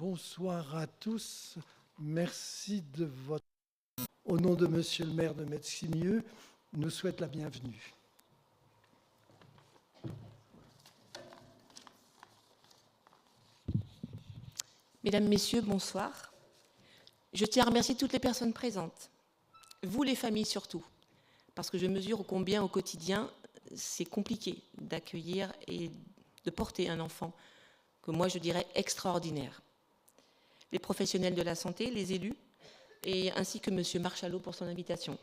Bonsoir à tous. Merci de votre... Au nom de Monsieur le maire de Metzimieux, nous souhaite la bienvenue. Mesdames, Messieurs, bonsoir. Je tiens à remercier toutes les personnes présentes, vous les familles surtout, parce que je mesure combien au quotidien c'est compliqué d'accueillir et de porter un enfant que moi je dirais extraordinaire. Les professionnels de la santé, les élus, et ainsi que M. Marchalot pour son invitation.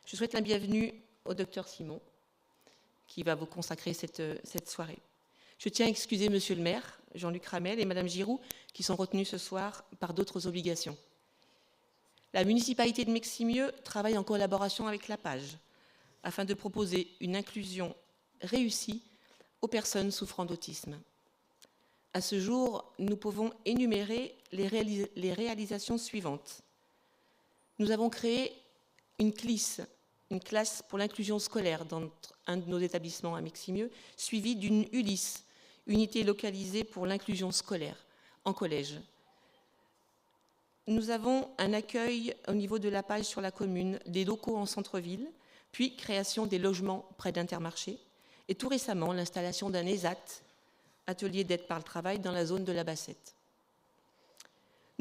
Je souhaite la bienvenue au Dr Simon, qui va vous consacrer cette soirée. Je tiens à excuser Monsieur le maire, Jean-Luc Ramel et Madame Giroux, qui sont retenus ce soir par d'autres obligations. La municipalité de Metzimieux travaille en collaboration avec la PAGE afin de proposer une inclusion réussie aux personnes souffrant d'autisme. À ce jour, nous pouvons énumérer les réalisations suivantes. Nous avons créé une CLIS, une classe pour l'inclusion scolaire dans un de nos établissements à Metzimieux, suivie d'une ULIS, unité localisée pour l'inclusion scolaire, en collège. Nous avons un accueil au niveau de la page sur la commune, des locaux en centre-ville, puis création des logements près d'Intermarché, et tout récemment l'installation d'un ESAT, atelier d'aide par le travail, dans la zone de la Bassette.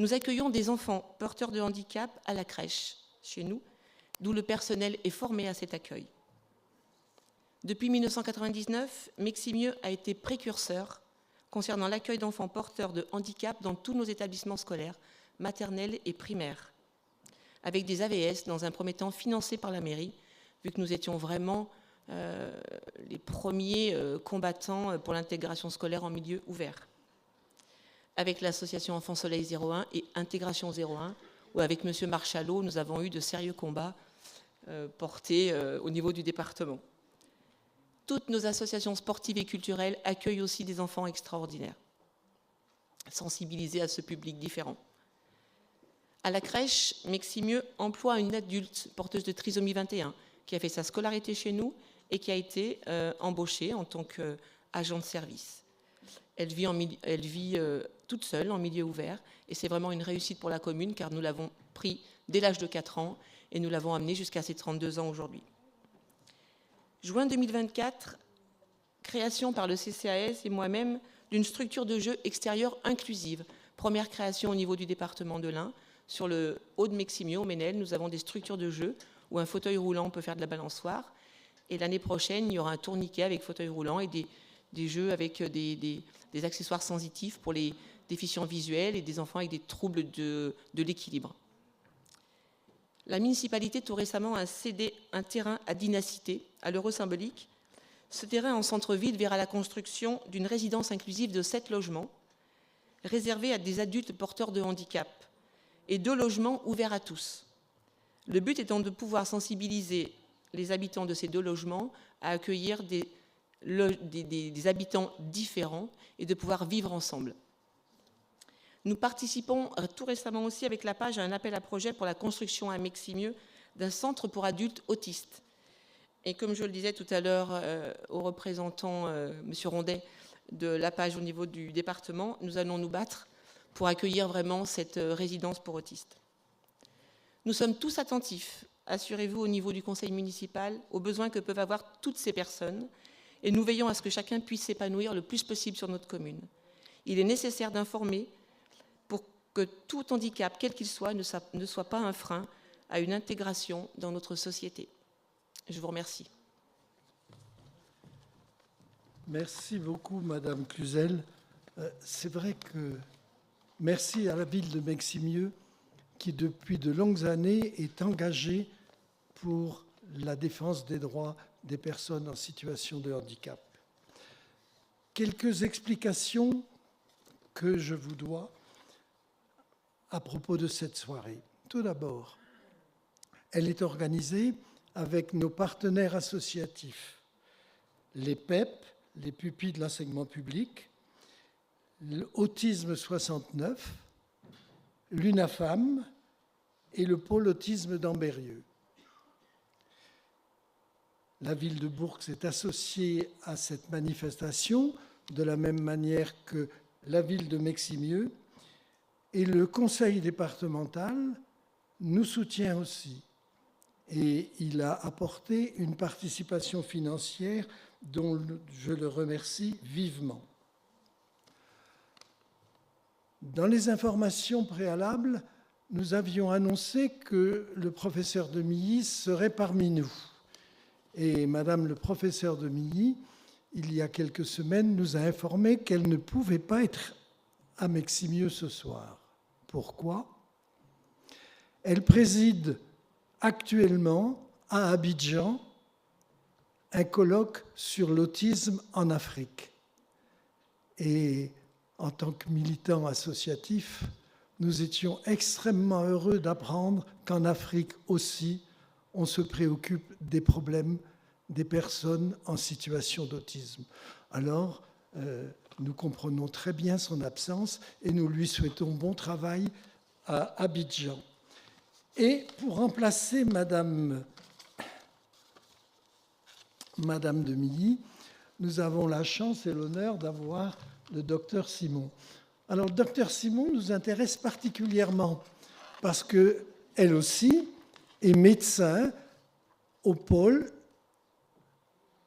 Nous accueillons des enfants porteurs de handicap à la crèche, chez nous, d'où le personnel est formé à cet accueil. Depuis 1999, Metzimieux a été précurseur concernant l'accueil d'enfants porteurs de handicap dans tous nos établissements scolaires, maternels et primaires, avec des AVS dans un premier temps financés par la mairie, vu que nous étions vraiment les premiers combattants pour l'intégration scolaire en milieu ouvert. Avec l'association Enfants Soleil 01 et Intégration 01, où avec M. Marchalot, nous avons eu de sérieux combats portés au niveau du département. Toutes nos associations sportives et culturelles accueillent aussi des enfants extraordinaires, sensibilisés à ce public différent. À la crèche, Metzimieux emploie une adulte porteuse de trisomie 21 qui a fait sa scolarité chez nous et qui a été embauchée en tant qu'agent de service. Elle vit toute seule en milieu ouvert et c'est vraiment une réussite pour la commune car nous l'avons pris dès l'âge de 4 ans et nous l'avons amenée jusqu'à ses 32 ans aujourd'hui. Juin 2024, création par le CCAS et moi-même d'une structure de jeu extérieure inclusive. Première création au niveau du département de l'Ain. Sur le haut de Metzimieux, au Ménel, nous avons des structures de jeu où un fauteuil roulant peut faire de la balançoire. Et l'année prochaine, il y aura un tourniquet avec fauteuil roulant et des jeux avec des accessoires sensitifs pour les déficients visuels et des enfants avec des troubles de l'équilibre. La municipalité, tout récemment, a cédé un terrain à Dinacité, à l'Euro Symbolique. Ce terrain en centre-ville verra la construction d'une résidence inclusive de 7 logements, réservés à des adultes porteurs de handicap, et 2 logements ouverts à tous. Le but étant de pouvoir sensibiliser les habitants de ces 2 logements à accueillir des habitants différents et de pouvoir vivre ensemble. Nous participons tout récemment aussi avec la page à un appel à projet pour la construction à Metzimieux d'un centre pour adultes autistes. Et comme je le disais tout à l'heure au représentant, M. Rondet, de la page au niveau du département, nous allons nous battre pour accueillir vraiment cette résidence pour autistes. Nous sommes tous attentifs, assurez-vous, au niveau du conseil municipal, aux besoins que peuvent avoir toutes ces personnes, et nous veillons à ce que chacun puisse s'épanouir le plus possible sur notre commune. Il est nécessaire d'informer pour que tout handicap, quel qu'il soit, ne soit pas un frein à une intégration dans notre société. Je vous remercie. Merci beaucoup, Madame Cluzel. C'est vrai que merci à la ville de Metzimieux qui, depuis de longues années, est engagée pour la défense des droits des personnes en situation de handicap. Quelques explications que je vous dois à propos de cette soirée. Tout d'abord, elle est organisée avec nos partenaires associatifs, les PEP, les pupilles de l'enseignement public, l'Autisme 69, l'UNAFAM et le pôle autisme d'Ambérieux. La ville de Bourg s'est associée à cette manifestation de la même manière que la ville de Metzimieux Et le conseil départemental nous soutient aussi. Et il a apporté une participation financière dont je le remercie vivement. Dans les informations préalables, nous avions annoncé que le professeur de Milly serait parmi nous. Et Madame le professeur de Milly, il y a quelques semaines, nous a informé qu'elle ne pouvait pas être à Meximieux ce soir. Pourquoi ? Elle préside actuellement à Abidjan un colloque sur l'autisme en Afrique. Et en tant que militants associatifs, nous étions extrêmement heureux d'apprendre qu'en Afrique aussi, on se préoccupe des problèmes des personnes en situation d'autisme. Alors, nous comprenons très bien son absence et nous lui souhaitons bon travail à Abidjan. Et pour remplacer Madame de Milly, nous avons la chance et l'honneur d'avoir le docteur Simon. Alors, le docteur Simon nous intéresse particulièrement parce qu'elle aussi est médecin au pôle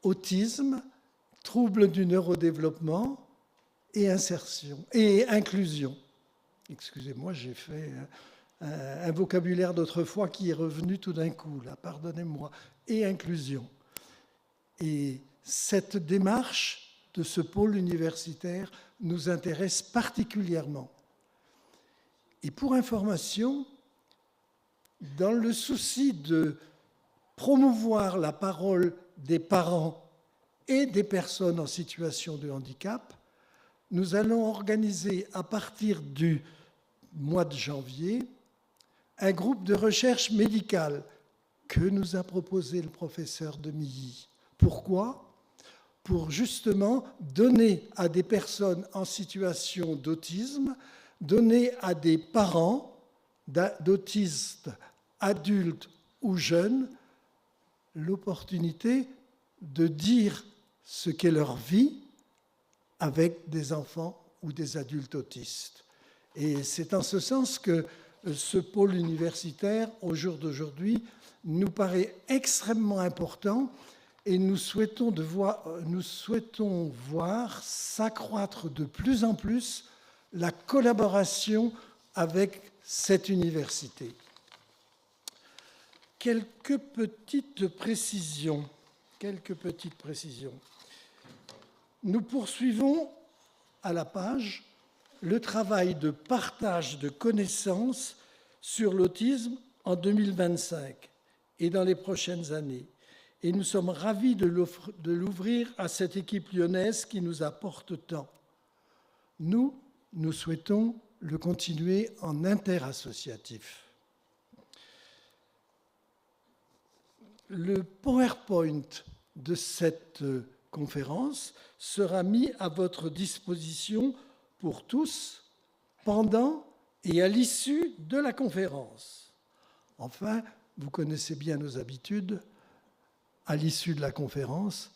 autisme, troubles du neurodéveloppement et insertion et inclusion. Excusez-moi, j'ai fait un vocabulaire d'autrefois qui est revenu tout d'un coup, là, pardonnez-moi, et inclusion. Et cette démarche de ce pôle universitaire nous intéresse particulièrement. Et pour information, dans le souci de promouvoir la parole des parents et des personnes en situation de handicap, nous allons organiser à partir du mois de janvier un groupe de recherche médicale que nous a proposé le professeur de Milly. Pourquoi ? Pour justement donner à des personnes en situation d'autisme, donner à des parents d'autistes, adultes ou jeunes, l'opportunité de dire ce qu'est leur vie avec des enfants ou des adultes autistes. Et c'est en ce sens que ce pôle universitaire, au jour d'aujourd'hui, nous paraît extrêmement important et nous souhaitons voir s'accroître de plus en plus la collaboration avec cette université. Quelques petites précisions. Nous poursuivons à la page le travail de partage de connaissances sur l'autisme en 2025 et dans les prochaines années. Et nous sommes ravis de l'ouvrir à cette équipe lyonnaise qui nous apporte tant. Nous souhaitons le continuer en interassociatif. Le PowerPoint de cette conférence sera mis à votre disposition pour tous pendant et à l'issue de la conférence. Enfin, vous connaissez bien nos habitudes. À l'issue de la conférence,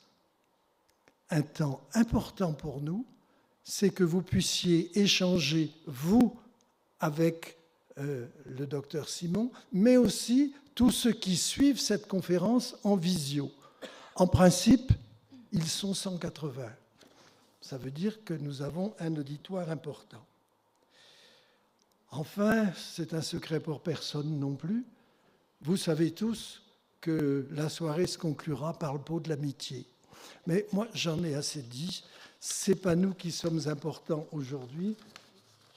un temps important pour nous, c'est que vous puissiez échanger, vous, avec le docteur Simon, mais aussi tous ceux qui suivent cette conférence en visio. En principe, ils sont 180. Ça veut dire que nous avons un auditoire important. Enfin, c'est un secret pour personne non plus. Vous savez tous que la soirée se conclura par le pot de l'amitié. Mais moi, j'en ai assez dit. Ce n'est pas nous qui sommes importants aujourd'hui.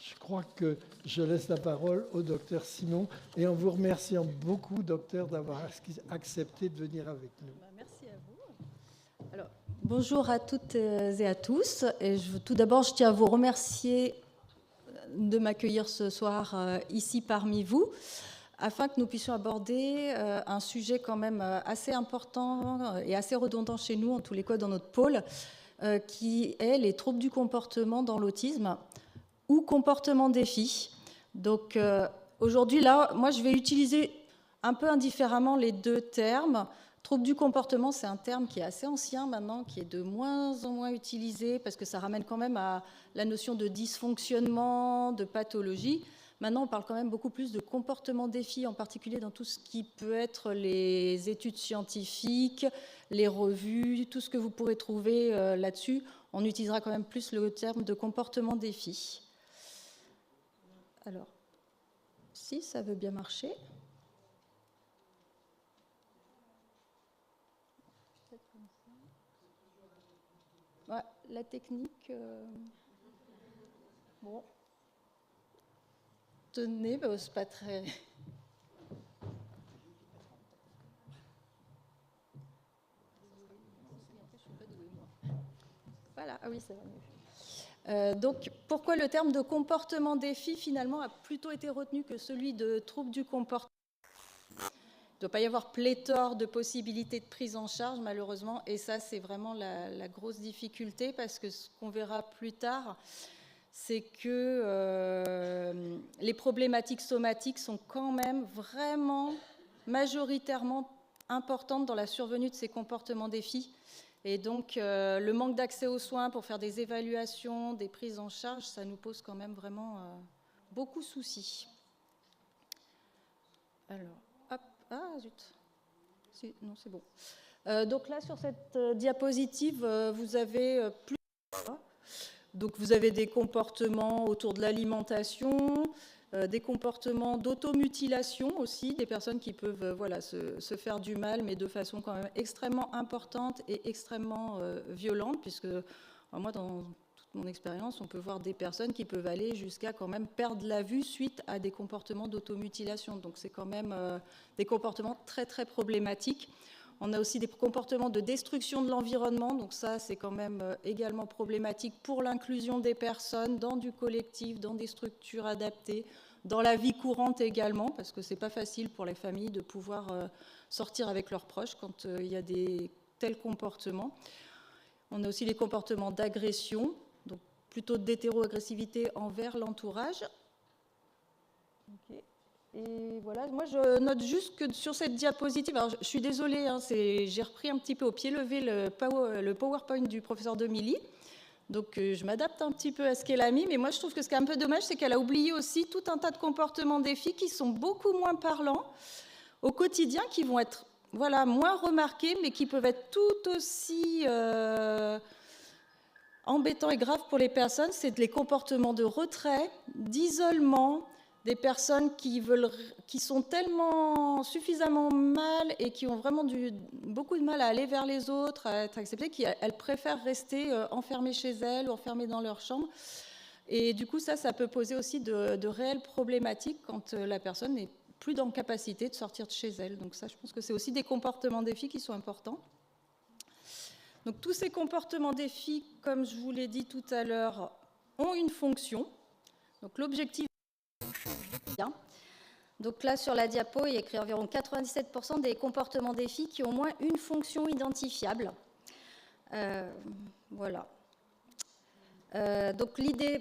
Je crois que je laisse la parole au docteur Simon et en vous remerciant beaucoup, docteur, d'avoir accepté de venir avec nous. Merci à vous. Alors, bonjour à toutes et à tous. Et tout d'abord, je tiens à vous remercier de m'accueillir ce soir ici parmi vous, afin que nous puissions aborder un sujet quand même assez important et assez redondant chez nous, en tous les cas dans notre pôle, qui est les troubles du comportement dans l'autisme ou comportement défi. Donc aujourd'hui, là, moi je vais utiliser un peu indifféremment les deux termes. Trouble du comportement, c'est un terme qui est assez ancien maintenant, qui est de moins en moins utilisé, parce que ça ramène quand même à la notion de dysfonctionnement, de pathologie, Maintenant, on parle quand même beaucoup plus de comportement défi, en particulier dans tout ce qui peut être les études scientifiques, les revues, tout ce que vous pourrez trouver là-dessus. On utilisera quand même plus le terme de comportement défi. Alors, si ça veut bien marcher. Ouais, la technique... Bon... Tenez, c'est pas très... Voilà, ah oui, ça va mieux. Donc, pourquoi le terme de comportement défi, finalement, a plutôt été retenu que celui de trouble du comportement? Il ne doit pas y avoir pléthore de possibilités de prise en charge, malheureusement, et ça, c'est vraiment la grosse difficulté, parce que ce qu'on verra plus tard, c'est que les problématiques somatiques sont quand même vraiment majoritairement importantes dans la survenue de ces comportements défis. Et donc, le manque d'accès aux soins pour faire des évaluations, des prises en charge, ça nous pose quand même vraiment beaucoup de soucis. Alors, hop, ah zut, non, c'est bon. Donc là, sur cette diapositive, vous avez plus... Donc vous avez des comportements autour de l'alimentation, des comportements d'automutilation aussi, des personnes qui peuvent se faire du mal, mais de façon quand même extrêmement importante et extrêmement violente, puisque moi, dans toute mon expérience, on peut voir des personnes qui peuvent aller jusqu'à quand même perdre la vue suite à des comportements d'automutilation. Donc c'est quand même des comportements très très problématiques. On a aussi des comportements de destruction de l'environnement, donc ça c'est quand même également problématique pour l'inclusion des personnes dans du collectif, dans des structures adaptées, dans la vie courante également, parce que c'est pas facile pour les familles de pouvoir sortir avec leurs proches quand il y a des tels comportements. On a aussi les comportements d'agression, donc plutôt d'hétéro-agressivité envers l'entourage. Okay. Et voilà, moi je note juste que sur cette diapositive, alors je suis désolée, hein, j'ai repris un petit peu au pied levé le PowerPoint du professeur Demilly, donc je m'adapte un petit peu à ce qu'elle a mis, mais moi je trouve que ce qui est un peu dommage, c'est qu'elle a oublié aussi tout un tas de comportements défis qui sont beaucoup moins parlants au quotidien, qui vont être moins remarqués, mais qui peuvent être tout aussi embêtants et graves pour les personnes. C'est les comportements de retrait, d'isolement, des personnes qui sont tellement suffisamment mal et qui ont vraiment beaucoup de mal à aller vers les autres, à être acceptées, qu'elles préfèrent rester enfermées chez elles ou enfermées dans leur chambre. Et du coup, ça peut poser aussi de réelles problématiques quand la personne n'est plus dans capacité de sortir de chez elle. Donc ça, je pense que c'est aussi des comportements défis qui sont importants. Donc tous ces comportements défis, comme je vous l'ai dit tout à l'heure, ont une fonction. Donc l'objectif... Donc là, sur la diapo, il y a écrit environ 97% des comportements défis qui ont au moins une fonction identifiable. Voilà. Donc l'idée,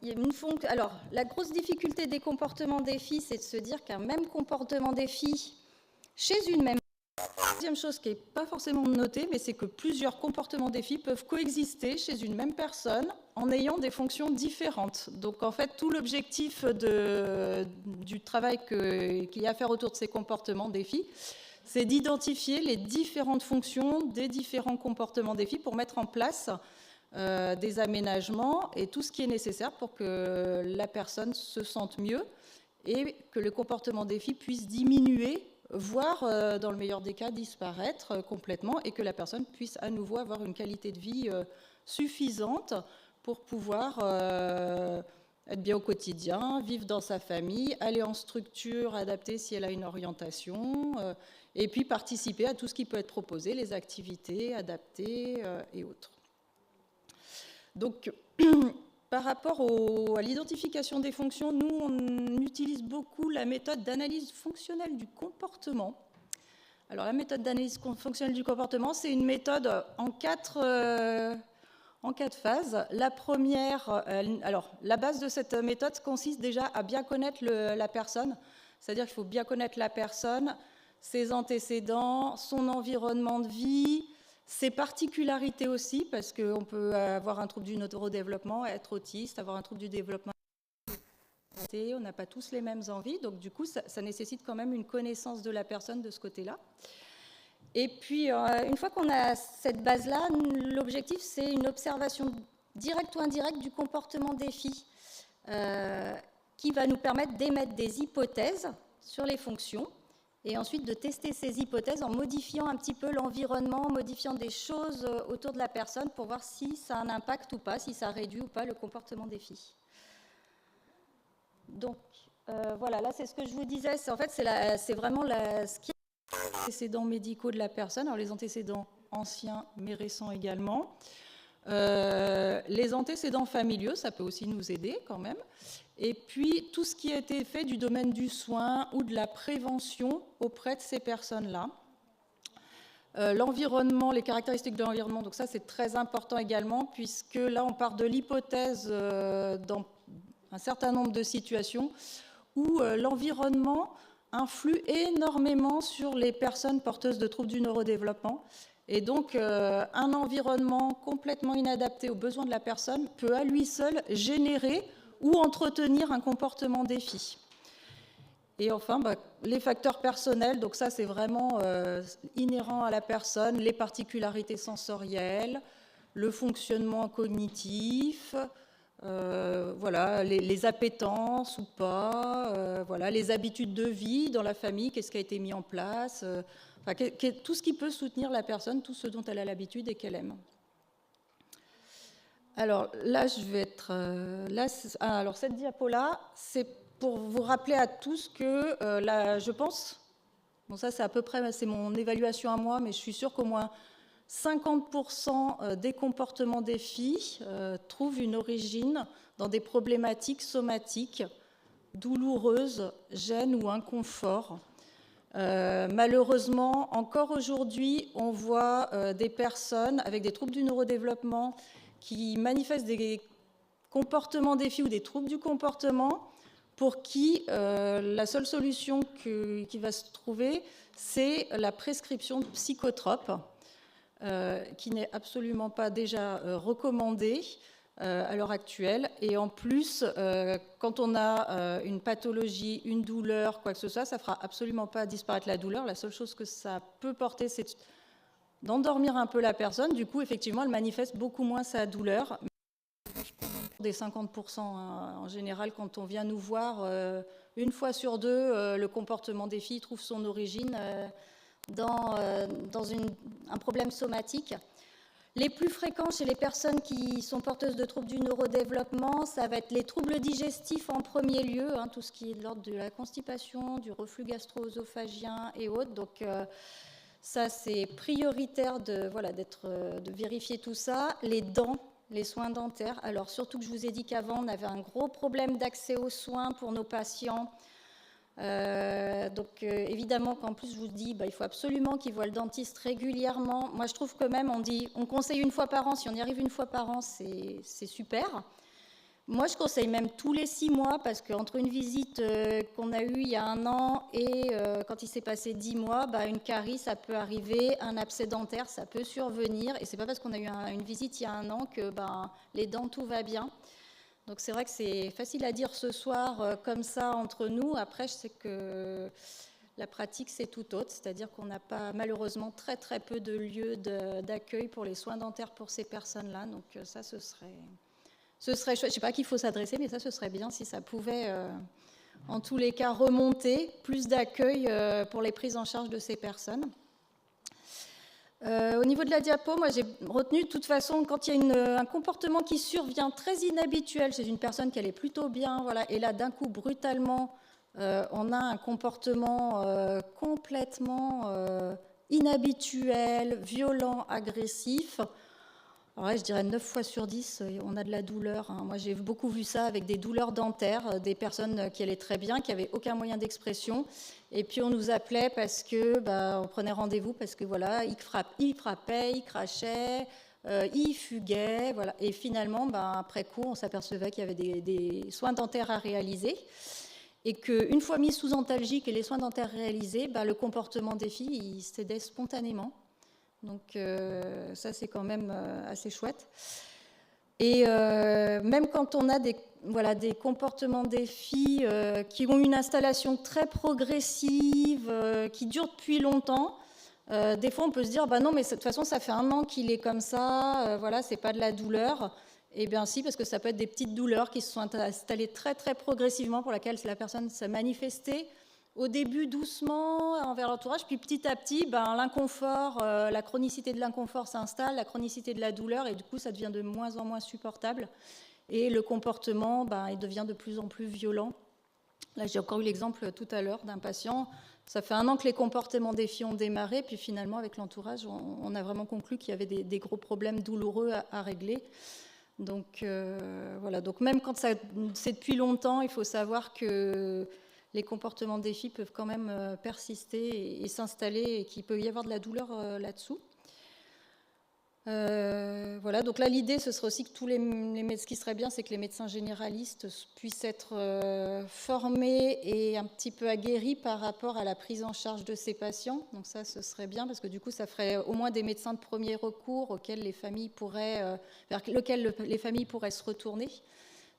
il y a une fonction. Alors, la grosse difficulté des comportements défis, c'est de se dire qu'un même comportement défi chez une même... Deuxième chose qui n'est pas forcément notée, mais c'est que plusieurs comportements défis peuvent coexister chez une même personne en ayant des fonctions différentes. Donc en fait, tout l'objectif du travail qu'il y a à faire autour de ces comportements défis, c'est d'identifier les différentes fonctions des différents comportements défis pour mettre en place des aménagements et tout ce qui est nécessaire pour que la personne se sente mieux et que le comportement défi puisse diminuer, voire, dans le meilleur des cas, disparaître complètement et que la personne puisse à nouveau avoir une qualité de vie suffisante pour pouvoir être bien au quotidien, vivre dans sa famille, aller en structure adaptée si elle a une orientation, et puis participer à tout ce qui peut être proposé, les activités adaptées et autres. Donc, par rapport à l'identification des fonctions, nous, on utilise beaucoup la méthode d'analyse fonctionnelle du comportement. Alors, la méthode d'analyse fonctionnelle du comportement, c'est une méthode en quatre phases. La première, alors, la base de cette méthode consiste déjà à bien connaître la personne, c'est-à-dire qu'il faut bien connaître la personne, ses antécédents, son environnement de vie, ses particularités aussi, parce qu'on peut avoir un trouble du neurodéveloppement, être autiste, avoir un trouble du développement. on n'a pas tous les mêmes envies, donc du coup, ça nécessite quand même une connaissance de la personne de ce côté-là. Et puis, une fois qu'on a cette base-là, l'objectif, c'est une observation directe ou indirecte du comportement des filles, qui va nous permettre d'émettre des hypothèses sur les fonctions, et ensuite de tester ces hypothèses en modifiant un petit peu l'environnement, en modifiant des choses autour de la personne pour voir si ça a un impact ou pas, si ça réduit ou pas le comportement des filles. Donc, voilà, là, c'est ce que je vous disais. En fait, c'est vraiment ce qui est les antécédents médicaux de la personne. Alors, les antécédents anciens, mais récents également. Les antécédents familiaux, ça peut aussi nous aider quand même. Et puis, tout ce qui a été fait du domaine du soin ou de la prévention auprès de ces personnes-là. L'environnement, les caractéristiques de l'environnement, donc ça, c'est très important également, puisque là, on part de l'hypothèse dans un certain nombre de situations où l'environnement influe énormément sur les personnes porteuses de troubles du neurodéveloppement. Et donc, un environnement complètement inadapté aux besoins de la personne peut à lui seul générer ou entretenir un comportement défi. Et enfin, les facteurs personnels, donc ça c'est vraiment inhérent à la personne, les particularités sensorielles, le fonctionnement cognitif, voilà, les appétences ou pas, voilà, les habitudes de vie dans la famille, qu'est-ce qui a été mis en place, enfin, tout ce qui peut soutenir la personne, tout ce dont elle a l'habitude et qu'elle aime. Alors là, je vais être... alors cette diapo-là, c'est pour vous rappeler à tous que là, je pense... Bon, ça, c'est à peu près... C'est mon évaluation à moi, mais je suis sûre qu'au moins 50% des comportements des filles trouvent une origine dans des problématiques somatiques, douloureuses, gêne ou inconfort. Malheureusement, encore aujourd'hui, on voit des personnes avec des troubles du neurodéveloppement qui manifestent des comportements des filles ou des troubles du comportement pour qui la seule solution qui va se trouver, c'est la prescription de psychotropes, qui n'est absolument pas déjà recommandée à l'heure actuelle. Et en plus, quand on a une pathologie, une douleur, quoi que ce soit, ça ne fera absolument pas disparaître la douleur. La seule chose que ça peut porter, c'est d'endormir un peu la personne. Du coup, effectivement, elle manifeste beaucoup moins sa douleur. Des 50% en général, quand on vient nous voir, une fois sur deux, le comportement des filles trouve son origine dans un problème somatique. Les plus fréquents chez les personnes qui sont porteuses de troubles du neurodéveloppement, ça va être les troubles digestifs en premier lieu, tout ce qui est de l'ordre de la constipation, du reflux gastro-œsophagien et autres. Donc ça, c'est prioritaire de vérifier tout ça. Les dents, les soins dentaires. Alors surtout que je vous ai dit qu'avant, on avait un gros problème d'accès aux soins pour nos patients. Donc évidemment qu'en plus je vous dis il faut absolument qu'ils voient le dentiste régulièrement. Moi je trouve que même on conseille une fois par an, si on y arrive une fois par an c'est super. Moi je conseille même tous les 6 mois parce qu'entre une visite qu'on a eue il y a 1 an et quand il s'est passé 10 mois, une carie ça peut arriver, un abcès dentaire ça peut survenir et c'est pas parce qu'on a eu une visite il y a 1 an que les dents tout va bien. Donc c'est vrai que c'est facile à dire ce soir comme ça entre nous. Après, je sais que la pratique, c'est tout autre. C'est-à-dire qu'on n'a pas, malheureusement, très très peu de lieux d'accueil pour les soins dentaires pour ces personnes-là. Donc ça, ce serait chouette. Je ne sais pas à qui il faut s'adresser, mais ça, ce serait bien si ça pouvait, en tous les cas, remonter plus d'accueil pour les prises en charge de ces personnes. Au niveau de la diapo, moi j'ai retenu de toute façon quand il y a un comportement qui survient très inhabituel chez une personne qui allait plutôt bien, voilà, et là d'un coup brutalement on a un comportement complètement inhabituel, violent, agressif. Alors là, je dirais 9 fois sur 10, on a de la douleur. Moi, j'ai beaucoup vu ça avec des douleurs dentaires, des personnes qui allaient très bien, qui n'avaient aucun moyen d'expression. Et puis, on nous appelait parce que, on prenait rendez-vous parce que, voilà, il frappait, il crachait, il fuguait, voilà. Et finalement, après coup, on s'apercevait qu'il y avait des soins dentaires à réaliser. Et qu'une fois mis sous antalgique et les soins dentaires réalisés, le comportement des filles, il cédait spontanément. Donc ça, c'est quand même assez chouette. Et même quand on a des comportements des filles qui ont une installation très progressive, qui dure depuis longtemps, des fois on peut se dire bah non mais de toute façon ça fait 1 an qu'il est comme ça, voilà, c'est pas de la douleur. Eh bien si, parce que ça peut être des petites douleurs qui se sont installées très très progressivement, pour laquelle la personne s'est manifestée au début doucement envers l'entourage, puis petit à petit, l'inconfort, la chronicité de l'inconfort s'installe, la chronicité de la douleur, et du coup ça devient de moins en moins supportable, et le comportement il devient de plus en plus violent. Là j'ai encore eu l'exemple tout à l'heure d'un patient, ça fait 1 an que les comportements des filles ont démarré, puis finalement avec l'entourage on a vraiment conclu qu'il y avait des gros problèmes douloureux à régler. Donc voilà, donc même quand c'est depuis longtemps, il faut savoir que les comportements des filles peuvent quand même persister et s'installer, et qu'il peut y avoir de la douleur là-dessous. Voilà, donc là l'idée ce serait aussi que ce qui serait bien, c'est que les médecins généralistes puissent être formés et un petit peu aguerris par rapport à la prise en charge de ces patients. Donc ça ce serait bien, parce que du coup ça ferait au moins des médecins de premier recours vers lesquels les familles pourraient se retourner,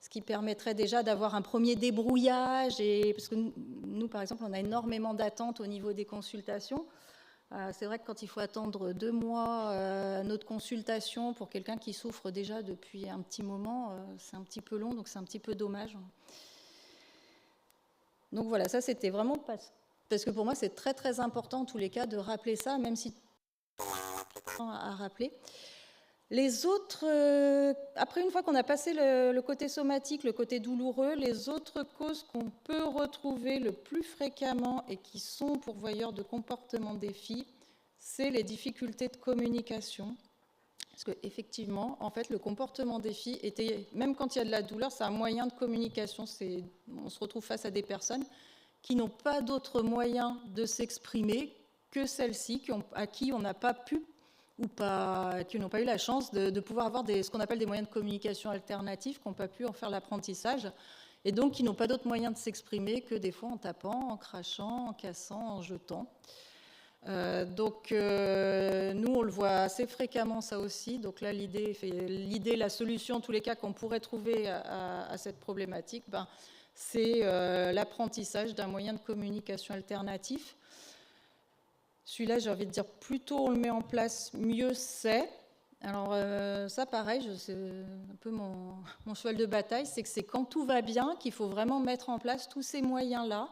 ce qui permettrait déjà d'avoir un premier débrouillage, parce que nous par exemple on a énormément d'attentes au niveau des consultations. C'est vrai que quand il faut attendre 2 mois notre consultation pour quelqu'un qui souffre déjà depuis un petit moment, c'est un petit peu long, donc c'est un petit peu dommage. Donc voilà, ça c'était vraiment parce que pour moi c'est très très important en tous les cas de rappeler ça, même si à rappeler. Les autres, après une fois qu'on a passé le côté somatique, le côté douloureux, les autres causes qu'on peut retrouver le plus fréquemment et qui sont pourvoyeurs de comportement des filles, c'est les difficultés de communication. Parce qu'effectivement, en fait, le comportement des filles même quand il y a de la douleur, c'est un moyen de communication. On se retrouve face à des personnes qui n'ont pas d'autre moyen de s'exprimer que celles-ci, à qui on n'a pas pu qui n'ont pas eu la chance de pouvoir avoir ce qu'on appelle des moyens de communication alternatifs, qui n'ont pas pu en faire l'apprentissage, et donc qui n'ont pas d'autres moyens de s'exprimer que des fois en tapant, en crachant, en cassant, en jetant. Donc nous on le voit assez fréquemment ça aussi. Donc là l'idée, la solution en tous les cas qu'on pourrait trouver à cette problématique, c'est l'apprentissage d'un moyen de communication alternatif. Celui-là, j'ai envie de dire, plus tôt on le met en place, mieux c'est. Alors ça, pareil, c'est un peu mon cheval de bataille, c'est que c'est quand tout va bien qu'il faut vraiment mettre en place tous ces moyens-là.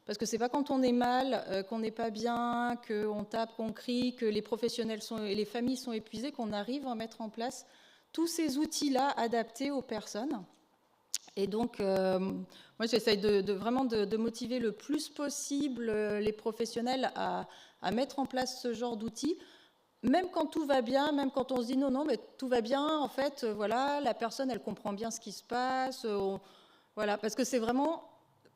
Parce que c'est pas quand on est mal, qu'on n'est pas bien, qu'on tape, qu'on crie, que les professionnels et les familles sont épuisées, qu'on arrive à mettre en place tous ces outils-là adaptés aux personnes. Et donc, moi, j'essaye vraiment de motiver le plus possible les professionnels à mettre en place ce genre d'outils, même quand tout va bien, même quand on se dit non, mais tout va bien, en fait, voilà, la personne, elle comprend bien ce qui se passe, voilà, parce que c'est vraiment,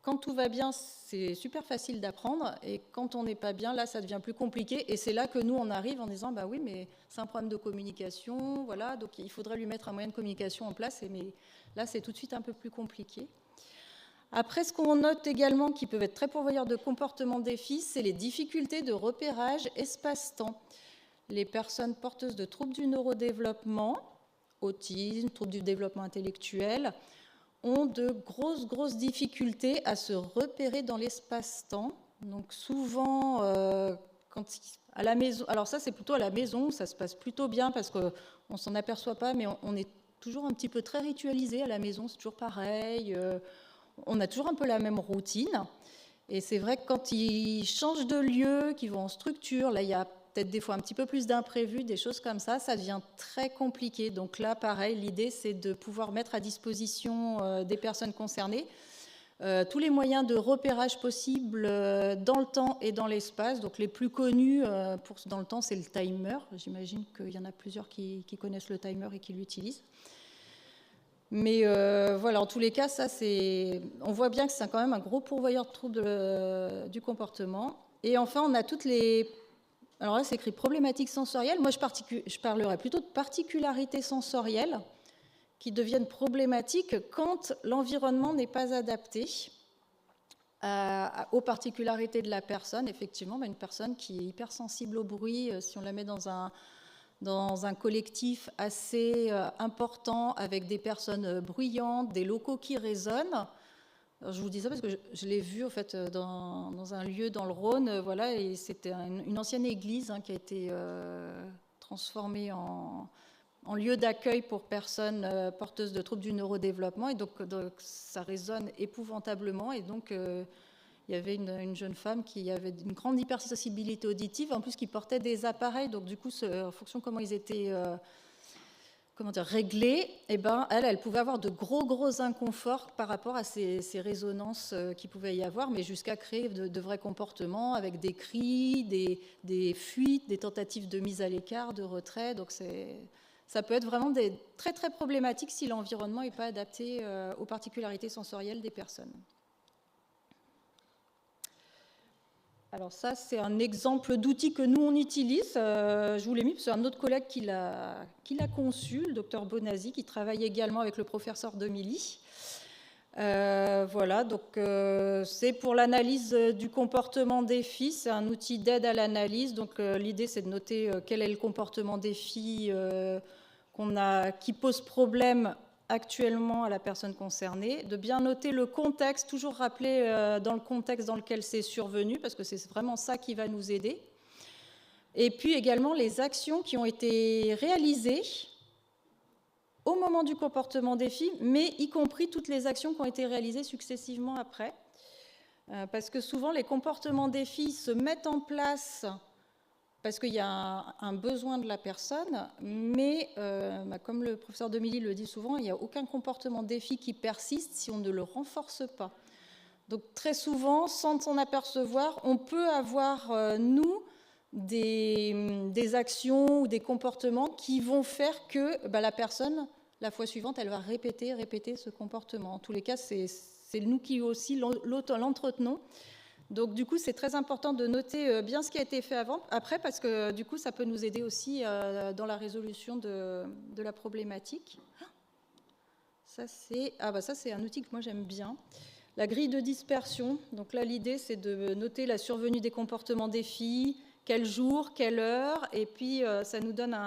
quand tout va bien, c'est super facile d'apprendre, et quand on n'est pas bien, là, ça devient plus compliqué, et c'est là que nous, on arrive en disant, bah oui, mais c'est un problème de communication, voilà, donc il faudrait lui mettre un moyen de communication en place, mais là, c'est tout de suite un peu plus compliqué. Après, ce qu'on note également qui peuvent être très pourvoyeurs de comportement des filles, c'est les difficultés de repérage espace-temps. Les personnes porteuses de troubles du neurodéveloppement, autisme, troubles du développement intellectuel, ont de grosses difficultés à se repérer dans l'espace-temps. Donc souvent, à la maison, alors ça c'est plutôt à la maison, ça se passe plutôt bien parce qu'on ne s'en aperçoit pas, mais on est toujours un petit peu très ritualisé à la maison, c'est toujours pareil. On a toujours un peu la même routine. Et c'est vrai que quand ils changent de lieu, qu'ils vont en structure, là, il y a peut-être des fois un petit peu plus d'imprévus, des choses comme ça devient très compliqué. Donc là, pareil, l'idée, c'est de pouvoir mettre à disposition des personnes concernées tous les moyens de repérage possibles dans le temps et dans l'espace. Donc les plus connus dans le temps, c'est le timer. J'imagine qu'il y en a plusieurs qui connaissent le timer et qui l'utilisent. Mais voilà, en tous les cas, on voit bien que c'est quand même un gros pourvoyeur de troubles du comportement. Et enfin, on a toutes les... Alors là, c'est écrit problématiques sensorielles. Moi, je parlerai plutôt de particularités sensorielles qui deviennent problématiques quand l'environnement n'est pas adapté aux particularités de la personne. Effectivement, une personne qui est hypersensible au bruit, si on la met dans dans un collectif assez important avec des personnes bruyantes, des locaux qui résonnent. Alors, je vous dis ça parce que je l'ai vu en fait dans un lieu dans le Rhône, voilà, et c'était une ancienne église qui a été transformée en lieu d'accueil pour personnes porteuses de troubles du neurodéveloppement, et donc ça résonne épouvantablement, et donc il y avait une jeune femme qui avait une grande hypersensibilité auditive, en plus qui portait des appareils, donc du coup, en fonction de comment ils étaient réglés, eh ben, elle pouvait avoir de gros inconforts par rapport à ces résonances qu'il pouvait y avoir, mais jusqu'à créer de vrais comportements avec des cris, des fuites, des tentatives de mise à l'écart, de retrait. Donc ça peut être vraiment très problématique si l'environnement n'est pas adapté aux particularités sensorielles des personnes. Alors ça, c'est un exemple d'outil que nous, on utilise. Je vous l'ai mis parce que c'est un autre collègue qui l'a conçu, le docteur Bonazzi, qui travaille également avec le professeur Demilly. Voilà, donc c'est pour l'analyse du comportement des filles. C'est un outil d'aide à l'analyse. Donc l'idée, c'est de noter quel est le comportement des filles qui pose problème actuellement à la personne concernée, de bien noter le contexte, toujours rappeler dans le contexte dans lequel c'est survenu, parce que c'est vraiment ça qui va nous aider. Et puis également les actions qui ont été réalisées au moment du comportement des filles, mais y compris toutes les actions qui ont été réalisées successivement après. Parce que souvent, les comportements des filles se mettent en place parce qu'il y a un besoin de la personne, mais comme le professeur Demilly le dit souvent, il n'y a aucun comportement des filles qui persiste si on ne le renforce pas. Donc très souvent, sans s'en apercevoir, on peut avoir, nous, des actions ou des comportements qui vont faire que la personne, la fois suivante, elle va répéter ce comportement. En tous les cas, c'est nous qui aussi l'entretenons. Donc du coup, c'est très important de noter bien ce qui a été fait après, parce que du coup, ça peut nous aider aussi dans la résolution de la problématique. Ça, c'est un outil que moi j'aime bien. La grille de dispersion. Donc là, l'idée, c'est de noter la survenue des comportements des filles, quel jour, quelle heure, et puis ça nous donne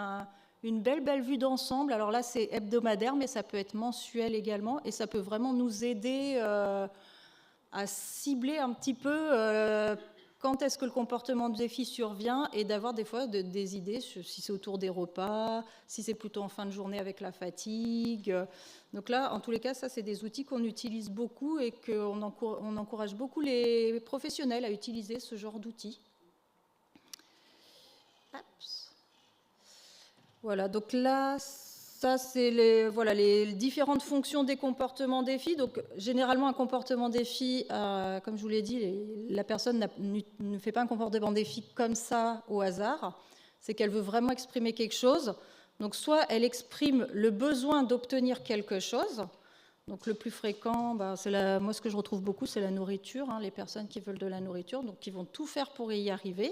une belle vue d'ensemble. Alors là, c'est hebdomadaire, mais ça peut être mensuel également, et ça peut vraiment nous aider à cibler un petit peu quand est-ce que le comportement des filles survient, et d'avoir des fois des idées si c'est autour des repas, si c'est plutôt en fin de journée avec la fatigue. Donc là, en tous les cas, ça, c'est des outils qu'on utilise beaucoup et qu'on encourage beaucoup les professionnels à utiliser ce genre d'outils. Voilà, donc là, ça, c'est les différentes fonctions des comportements des filles. Donc, généralement, un comportement des filles, comme je vous l'ai dit, la personne ne fait pas un comportement des filles comme ça au hasard. C'est qu'elle veut vraiment exprimer quelque chose. Donc, soit elle exprime le besoin d'obtenir quelque chose. Donc, le plus fréquent, moi, ce que je retrouve beaucoup, c'est la nourriture. Les personnes qui veulent de la nourriture, donc qui vont tout faire pour y arriver.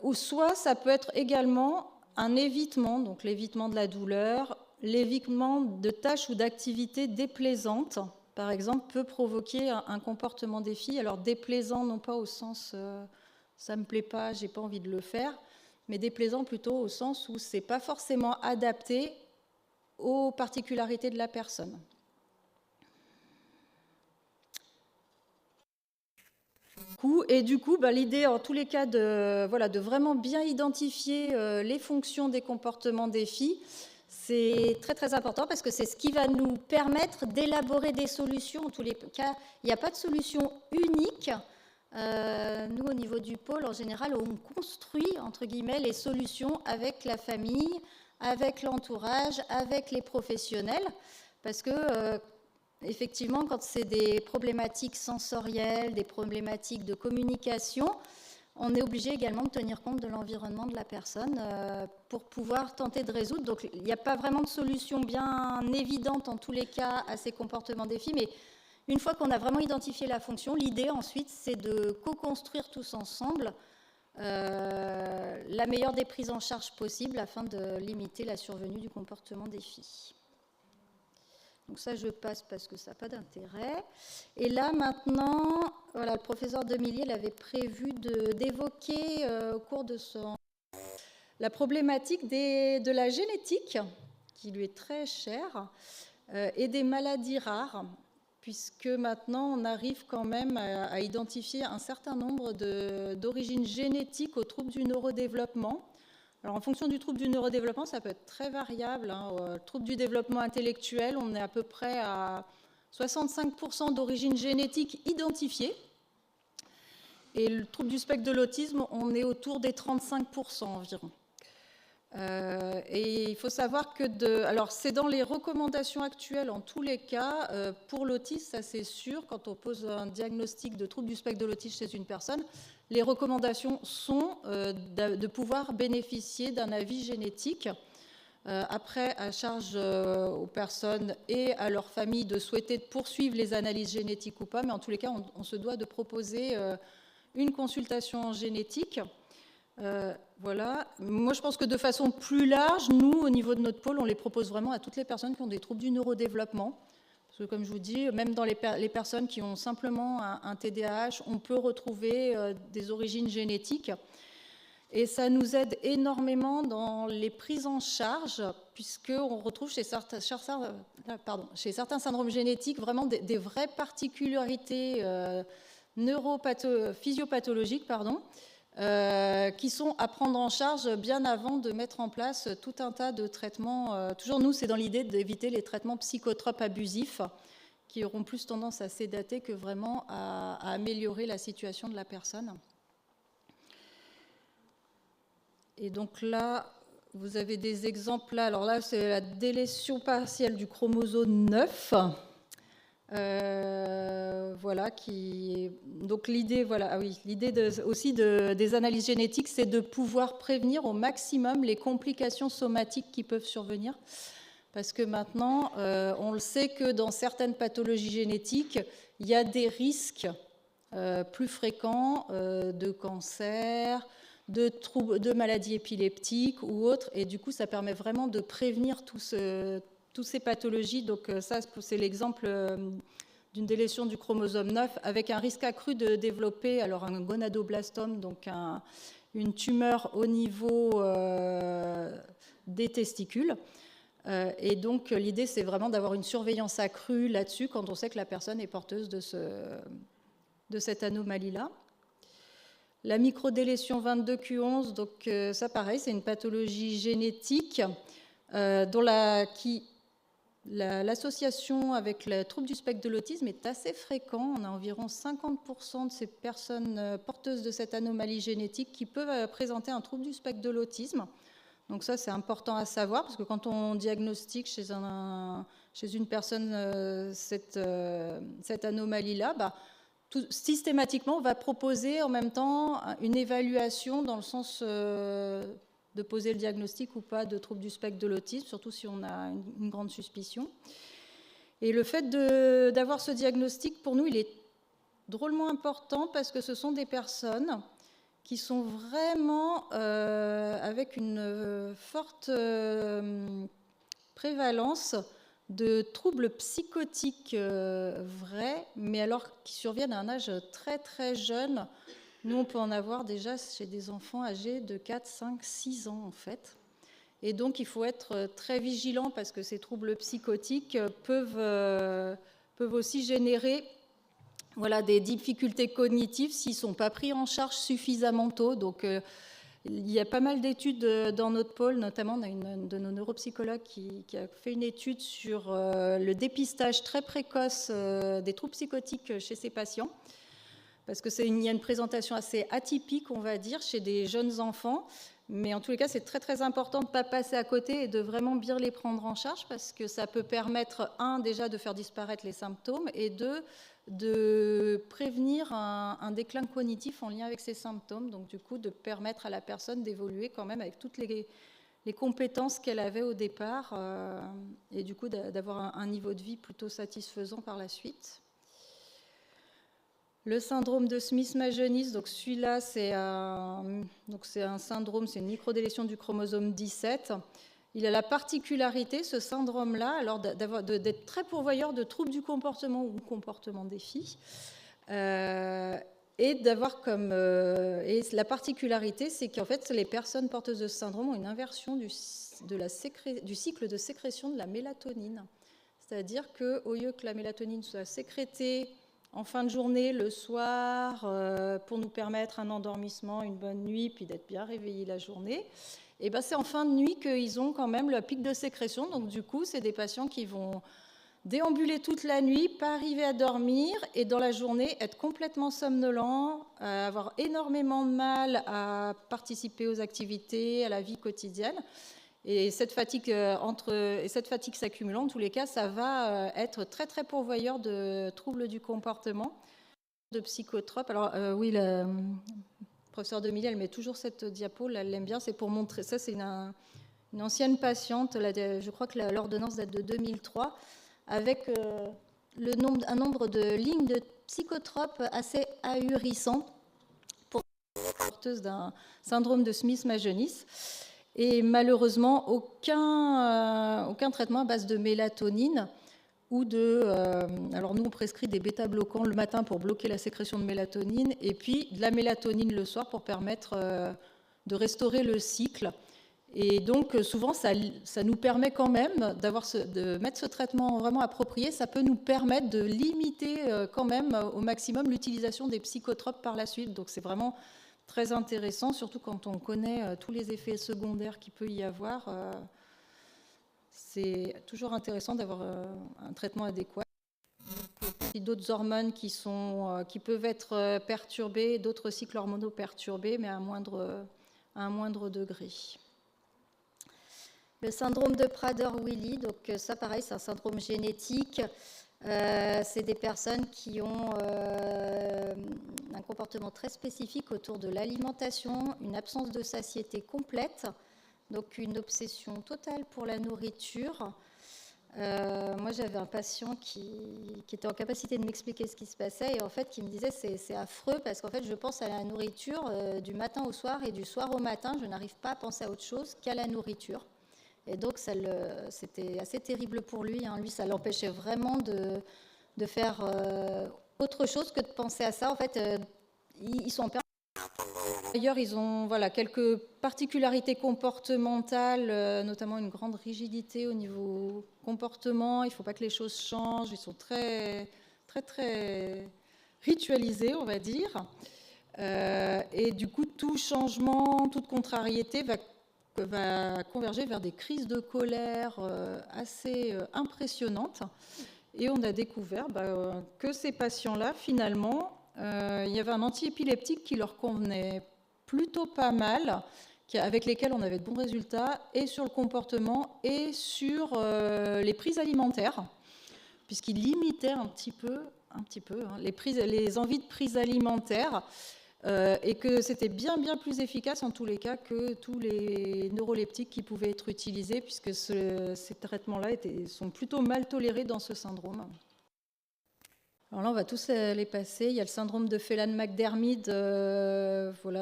Ou soit ça peut être également un évitement, donc l'évitement de la douleur, l'évitement de tâches ou d'activités déplaisantes, par exemple, peut provoquer un comportement des filles. Alors déplaisant, non pas au sens ça me plaît pas, j'ai pas envie de le faire, mais déplaisant plutôt au sens où c'est pas forcément adapté aux particularités de la personne. Et du coup, l'idée, en tous les cas, de vraiment bien identifier les fonctions des comportements des filles, c'est très important parce que c'est ce qui va nous permettre d'élaborer des solutions. En tous les cas, il n'y a pas de solution unique. Nous, au niveau du pôle, en général, on construit, entre guillemets, les solutions avec la famille, avec l'entourage, avec les professionnels, parce que effectivement, quand c'est des problématiques sensorielles, des problématiques de communication, on est obligé également de tenir compte de l'environnement de la personne pour pouvoir tenter de résoudre. Donc, il n'y a pas vraiment de solution bien évidente en tous les cas à ces comportements des filles, mais une fois qu'on a vraiment identifié la fonction, l'idée ensuite, c'est de co-construire tous ensemble la meilleure des prises en charge possibles afin de limiter la survenue du comportement des filles. Donc ça, je passe parce que ça n'a pas d'intérêt. Et là, maintenant, le professeur Demilly avait prévu d'évoquer au cours de la problématique de la génétique, qui lui est très chère, et des maladies rares, puisque maintenant on arrive quand même à identifier un certain nombre d'origines génétiques aux troubles du neurodéveloppement. Alors en fonction du trouble du neurodéveloppement, ça peut être très variable. Le trouble du développement intellectuel, on est à peu près à 65% d'origine génétique identifiée. Et le trouble du spectre de l'autisme, on est autour des 35% environ. Et il faut savoir que alors c'est dans les recommandations actuelles en tous les cas, pour l'autisme, ça c'est sûr, quand on pose un diagnostic de trouble du spectre de l'autisme chez une personne, les recommandations sont de pouvoir bénéficier d'un avis génétique. Après, à charge aux personnes et à leurs familles de souhaiter poursuivre les analyses génétiques ou pas, mais en tous les cas, on se doit de proposer une consultation génétique. Voilà. Moi, je pense que de façon plus large, nous, au niveau de notre pôle, on les propose vraiment à toutes les personnes qui ont des troubles du neurodéveloppement. Parce que, comme je vous dis, même dans les personnes qui ont simplement un TDAH, on peut retrouver des origines génétiques. Et ça nous aide énormément dans les prises en charge, puisqu'on retrouve chez certains syndromes génétiques vraiment des vraies particularités physiopathologiques, qui sont à prendre en charge bien avant de mettre en place tout un tas de traitements. Toujours, nous, c'est dans l'idée d'éviter les traitements psychotropes abusifs, qui auront plus tendance à sédater que vraiment à améliorer la situation de la personne. Et donc là, vous avez des exemples. Alors là, c'est la délétion partielle du chromosome 9. Voilà, donc l'idée, voilà, l'idée aussi des analyses génétiques, c'est de pouvoir prévenir au maximum les complications somatiques qui peuvent survenir. Parce que maintenant, on le sait que dans certaines pathologies génétiques, il y a des risques plus fréquents de cancer, de maladies épileptiques ou autres, et du coup ça permet vraiment de prévenir toutes ces pathologies. Donc ça, c'est l'exemple d'une délétion du chromosome 9 avec un risque accru de développer alors un gonadoblastome, donc une tumeur au niveau des testicules. Et donc l'idée, c'est vraiment d'avoir une surveillance accrue là-dessus quand on sait que la personne est porteuse de cette anomalie-là. La microdélétion 22q11, donc ça pareil, c'est une pathologie génétique dont l'association avec le trouble du spectre de l'autisme est assez fréquent. On a environ 50% de ces personnes porteuses de cette anomalie génétique qui peuvent présenter un trouble du spectre de l'autisme. Donc ça, c'est important à savoir, parce que quand on diagnostique chez une personne cette anomalie-là, systématiquement, on va proposer en même temps une évaluation dans le sens de poser le diagnostic ou pas de trouble du spectre de l'autisme, surtout si on a une grande suspicion. Et le fait d'avoir ce diagnostic, pour nous, il est drôlement important parce que ce sont des personnes qui sont vraiment avec une forte prévalence de troubles psychotiques vrais, mais alors qui surviennent à un âge très très jeune. Nous, on peut en avoir déjà chez des enfants âgés de 4, 5, 6 ans en fait. Et donc, il faut être très vigilant parce que ces troubles psychotiques peuvent aussi générer des difficultés cognitives s'ils ne sont pas pris en charge suffisamment tôt. Donc, il y a pas mal d'études dans notre pôle, notamment on a une de nos neuropsychologues qui a fait une étude sur le dépistage très précoce des troubles psychotiques chez ces patients, parce qu'il y a une présentation assez atypique, on va dire, chez des jeunes enfants, mais en tous les cas, c'est très très important de ne pas passer à côté et de vraiment bien les prendre en charge, parce que ça peut permettre, déjà de faire disparaître les symptômes, et de prévenir un déclin cognitif en lien avec ces symptômes, donc du coup de permettre à la personne d'évoluer quand même avec toutes les compétences qu'elle avait au départ, et du coup d'avoir un niveau de vie plutôt satisfaisant par la suite. Le syndrome de Smith-Magenis, donc celui-là c'est un syndrome, c'est une microdélétion du chromosome 17. Il a la particularité, ce syndrome-là, alors d'être très pourvoyeur de troubles du comportement ou comportement des filles. Et et d'avoir comme et la particularité, c'est qu'en fait les personnes porteuses de ce syndrome ont une inversion du cycle de sécrétion de la mélatonine. C'est-à-dire qu'au lieu que la mélatonine soit sécrétée en fin de journée, le soir, pour nous permettre un endormissement, une bonne nuit, puis d'être bien réveillé la journée, et ben c'est en fin de nuit qu'ils ont quand même le pic de sécrétion. Donc du coup, c'est des patients qui vont déambuler toute la nuit, pas arriver à dormir, et dans la journée, être complètement somnolents, avoir énormément de mal à participer aux activités, à la vie quotidienne. Et cette fatigue s'accumulant, en tous les cas, ça va être très très pourvoyeur de troubles du comportement, de psychotropes. Alors oui, la professeure Demilly, elle met toujours cette diapo, là, elle l'aime bien, c'est pour montrer, ça c'est une ancienne patiente, je crois que l'ordonnance date de 2003, avec un nombre de lignes de psychotropes assez ahurissant pour les porteuses d'un syndrome de Smith-Magenis. Et malheureusement, aucun traitement à base de mélatonine ou alors nous, on prescrit des bêta-bloquants le matin pour bloquer la sécrétion de mélatonine et puis de la mélatonine le soir pour permettre de restaurer le cycle. Et donc, souvent, ça nous permet quand même de mettre ce traitement vraiment approprié. Ça peut nous permettre de limiter quand même au maximum l'utilisation des psychotropes par la suite. Donc, c'est vraiment très intéressant, surtout quand on connaît tous les effets secondaires qu'il peut y avoir. C'est toujours intéressant d'avoir un traitement adéquat. Il y a d'autres hormones qui peuvent être perturbées, d'autres cycles hormonaux perturbés, mais à un moindre degré. Le syndrome de Prader-Willi, donc ça pareil, c'est un syndrome génétique. C'est des personnes qui ont un comportement très spécifique autour de l'alimentation, une absence de satiété complète, donc une obsession totale pour la nourriture. Moi, j'avais un patient qui était en capacité de m'expliquer ce qui se passait et en fait, qui me disait c'est affreux parce qu'en fait, je pense à la nourriture du matin au soir et du soir au matin, je n'arrive pas à penser à autre chose qu'à la nourriture. Et donc, c'était assez terrible pour lui. Lui, ça l'empêchait vraiment de faire autre chose que de penser à ça. En fait, ils sont en permanence. D'ailleurs, ils ont quelques particularités comportementales, notamment une grande rigidité au niveau comportement. Il ne faut pas que les choses changent. Ils sont très, très, très ritualisés, on va dire. Et du coup, tout changement, toute contrariété va converger vers des crises de colère assez impressionnantes. Et on a découvert que ces patients-là, finalement, il y avait un antiépileptique qui leur convenait plutôt pas mal, avec lesquels on avait de bons résultats, et sur le comportement, et sur les prises alimentaires, puisqu'il limitait un petit peu les envies de prise alimentaire, et que c'était bien plus efficace en tous les cas que tous les neuroleptiques qui pouvaient être utilisés, puisque ces traitements-là sont plutôt mal tolérés dans ce syndrome. Alors là, on va tous les passer. Il y a le syndrome de Phelan-McDermid.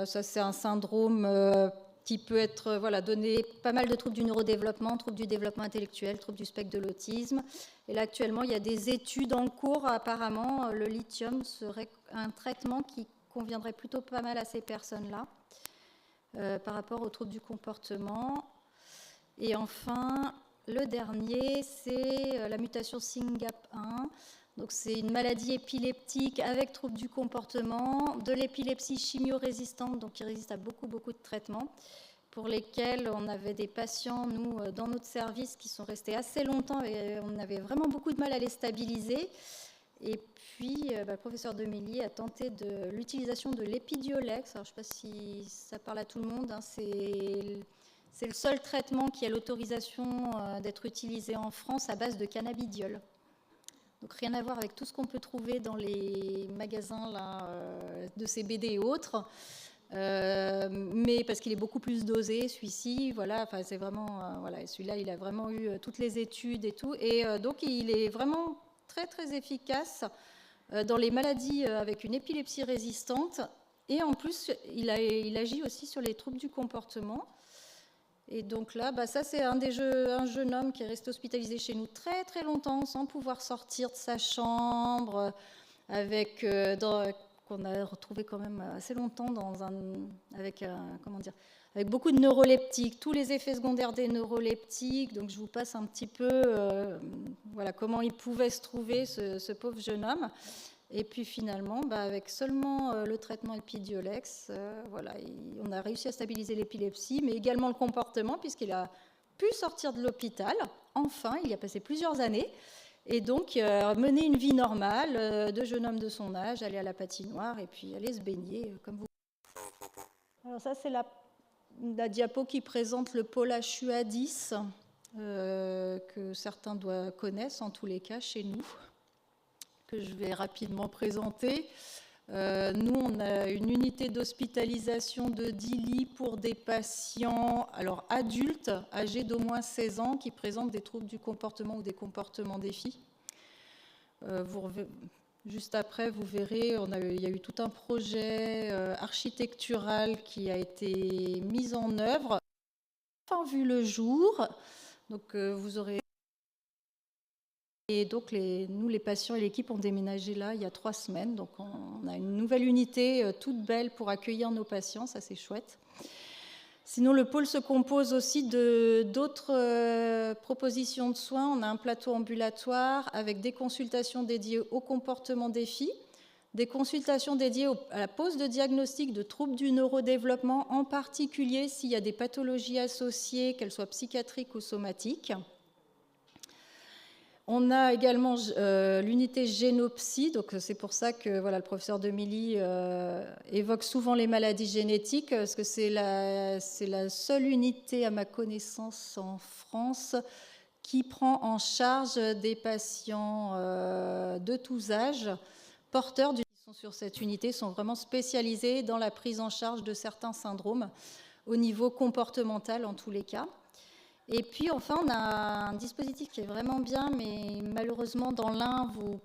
Ça, c'est un syndrome qui peut être donné pas mal de troubles du neurodéveloppement, troubles du développement intellectuel, troubles du spectre de l'autisme. Et là, actuellement, il y a des études en cours. Apparemment, le lithium serait un traitement qui conviendrait plutôt pas mal à ces personnes-là par rapport aux troubles du comportement. Et enfin, le dernier, c'est la mutation SYNGAP1. Donc, c'est une maladie épileptique avec troubles du comportement, de l'épilepsie chimio-résistante, donc qui résiste à beaucoup de traitements, pour lesquels on avait des patients, nous, dans notre service, qui sont restés assez longtemps et on avait vraiment beaucoup de mal à les stabiliser. Et puis, le professeur Demilly a tenté de l'utilisation de l'Epidiolex. Alors, je ne sais pas si ça parle à tout le monde. C'est le seul traitement qui a l'autorisation d'être utilisé en France à base de cannabidiol. Donc, rien à voir avec tout ce qu'on peut trouver dans les magasins de CBD et autres. Mais parce qu'il est beaucoup plus dosé, celui-ci, c'est vraiment, celui-là, il a vraiment eu toutes les études et tout. Et donc, il est vraiment très, très efficace dans les maladies avec une épilepsie résistante. Et en plus, il agit aussi sur les troubles du comportement. Et donc là, ça, c'est un jeune homme qui est resté hospitalisé chez nous très, très longtemps, sans pouvoir sortir de sa chambre, avec qu'on a retrouvé quand même assez longtemps avec beaucoup de neuroleptiques, tous les effets secondaires des neuroleptiques. Donc je vous passe un petit peu comment il pouvait se trouver, ce pauvre jeune homme. Et puis finalement, avec seulement le traitement Epidiolex, on a réussi à stabiliser l'épilepsie, mais également le comportement, puisqu'il a pu sortir de l'hôpital. Enfin, il y a passé plusieurs années. Et donc, mener une vie normale de jeune homme de son âge, aller à la patinoire et puis aller se baigner, comme vous. Alors ça, c'est la diapo qui présente le pôle HUA10, que certains connaissent en tous les cas chez nous, que je vais rapidement présenter. Nous, on a une unité d'hospitalisation de 10 lits pour des patients adultes âgés d'au moins 16 ans qui présentent des troubles du comportement ou des comportements défis. Juste après, vous verrez, il y a eu tout un projet architectural qui a été mis en œuvre, enfin vu le jour. Donc, vous aurez... Et donc, nous, les patients et l'équipe ont déménagé là il y a 3 semaines. Donc, on a une nouvelle unité toute belle pour accueillir nos patients. Ça, c'est chouette. Sinon, le pôle se compose aussi d'autres propositions de soins. On a un plateau ambulatoire avec des consultations dédiées au comportement défi, des consultations dédiées à la pose de diagnostic de troubles du neurodéveloppement, en particulier s'il y a des pathologies associées, qu'elles soient psychiatriques ou somatiques. On a également l'unité génopsie, donc c'est pour ça que le professeur Demilly évoque souvent les maladies génétiques, parce que c'est la seule unité, à ma connaissance, en France, qui prend en charge des patients de tous âges, porteurs qui sont sur cette unité, sont vraiment spécialisés dans la prise en charge de certains syndromes, au niveau comportemental en tous les cas. Et puis, enfin, on a un dispositif qui est vraiment bien, mais malheureusement, dans l'Ain, vous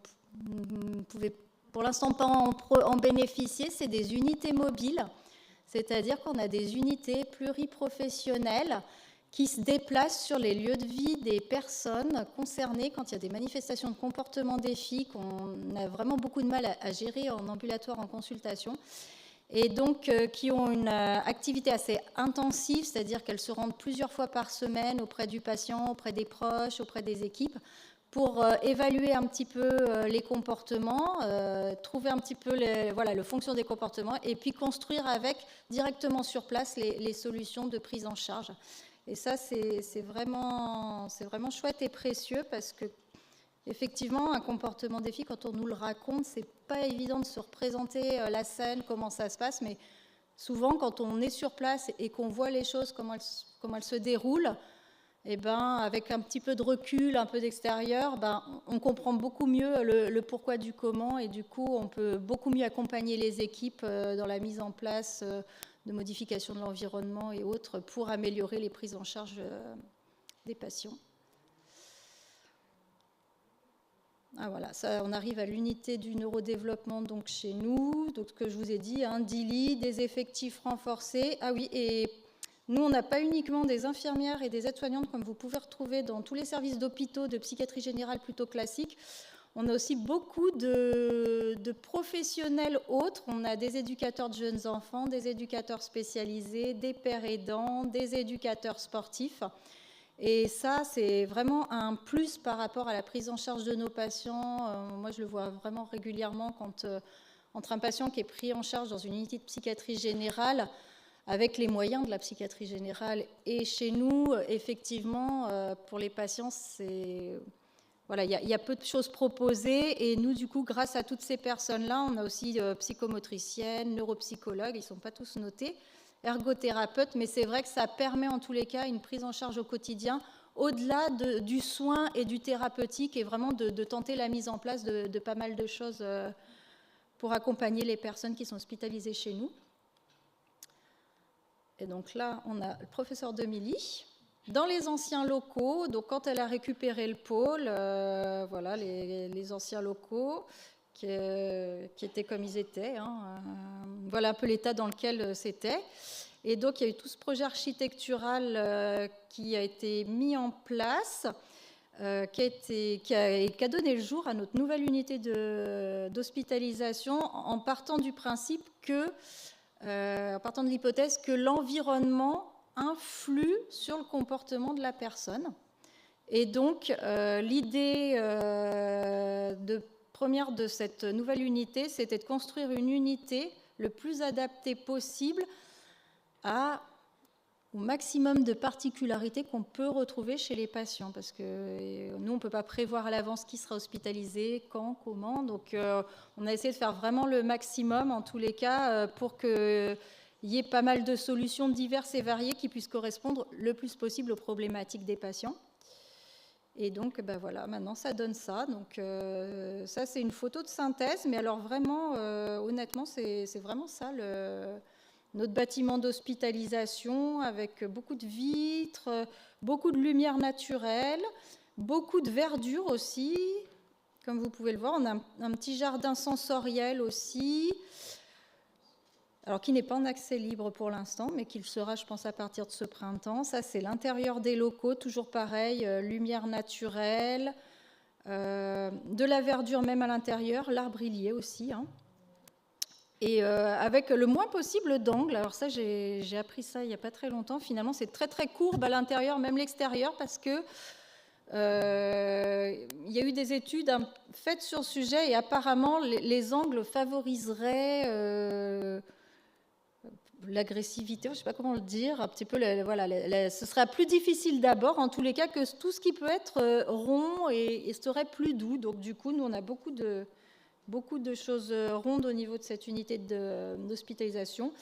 ne pouvez pour l'instant pas en bénéficier. C'est des unités mobiles, c'est-à-dire qu'on a des unités pluriprofessionnelles qui se déplacent sur les lieux de vie des personnes concernées quand il y a des manifestations de comportement défi qu'on a vraiment beaucoup de mal à gérer en ambulatoire, en consultation. Et donc qui ont une activité assez intensive, c'est-à-dire qu'elles se rendent plusieurs fois par semaine auprès du patient, auprès des proches, auprès des équipes, pour évaluer un petit peu les comportements, trouver un petit peu le fonction des comportements, et puis construire directement sur place les solutions de prise en charge. Et ça, c'est vraiment chouette et précieux, parce que effectivement, un comportement défi, quand on nous le raconte, c'est pas évident de se représenter la scène, comment ça se passe, mais souvent, quand on est sur place et qu'on voit les choses, comment elles se déroulent, et avec un petit peu de recul, un peu d'extérieur, on comprend beaucoup mieux le pourquoi du comment, et du coup, on peut beaucoup mieux accompagner les équipes dans la mise en place de modifications de l'environnement et autres pour améliorer les prises en charge des patients. Voilà, ça, on arrive à l'unité du neurodéveloppement donc chez nous, donc ce que je vous ai dit, 10 lits, des effectifs renforcés. Ah oui, et nous, on n'a pas uniquement des infirmières et des aides-soignantes comme vous pouvez retrouver dans tous les services d'hôpitaux de psychiatrie générale plutôt classiques. On a aussi beaucoup de professionnels autres. On a des éducateurs de jeunes enfants, des éducateurs spécialisés, des pères aidants, des éducateurs sportifs. Et ça, c'est vraiment un plus par rapport à la prise en charge de nos patients. Moi, je le vois vraiment régulièrement quand, entre un patient qui est pris en charge dans une unité de psychiatrie générale, avec les moyens de la psychiatrie générale, et chez nous, effectivement, pour les patients, il y a peu de choses proposées. Et nous, du coup, grâce à toutes ces personnes-là, on a aussi psychomotriciennes, neuropsychologues, ils ne sont pas tous notés, ergothérapeute, mais c'est vrai que ça permet en tous les cas une prise en charge au quotidien, au-delà du soin et du thérapeutique, et vraiment de tenter la mise en place de pas mal de choses pour accompagner les personnes qui sont hospitalisées chez nous. Et donc là, on a le professeur Demilly. Dans les anciens locaux, donc quand elle a récupéré le pôle, voilà les anciens locaux qui étaient comme ils étaient. Voilà un peu l'état dans lequel c'était. Et donc, il y a eu tout ce projet architectural qui a été mis en place. qui a donné le jour à notre nouvelle unité d'hospitalisation en partant du principe que, en partant de l'hypothèse que l'environnement influe sur le comportement de la personne. Et donc, l'idée première de cette nouvelle unité, c'était de construire une unité le plus adaptée possible au maximum de particularités qu'on peut retrouver chez les patients, parce que nous, on ne peut pas prévoir à l'avance qui sera hospitalisé, quand, comment. Donc, on a essayé de faire vraiment le maximum, en tous les cas, pour qu'il y ait pas mal de solutions diverses et variées qui puissent correspondre le plus possible aux problématiques des patients. Et donc, ben voilà, maintenant, ça donne ça. Donc, ça, c'est une photo de synthèse, mais alors vraiment, honnêtement, c'est vraiment ça, notre bâtiment d'hospitalisation, avec beaucoup de vitres, beaucoup de lumière naturelle, beaucoup de verdure aussi. Comme vous pouvez le voir, on a un petit jardin sensoriel aussi, alors qui n'est pas en accès libre pour l'instant, mais qui le sera, je pense, à partir de ce printemps. Ça, c'est l'intérieur des locaux, toujours pareil, lumière naturelle, de la verdure même à l'intérieur, l'arbrillier aussi, hein. Et avec le moins possible d'angles. Alors ça, j'ai appris ça il n'y a pas très longtemps. Finalement, c'est très très courbe à l'intérieur, même l'extérieur, parce que il y a eu des études faites sur le sujet et apparemment les angles favoriseraient l'agressivité, je ne sais pas comment le dire, un petit peu, ce sera plus difficile d'abord, en tous les cas, que tout ce qui peut être rond et serait plus doux. Donc du coup, nous, on a beaucoup de choses rondes au niveau de cette unité d'hospitalisation,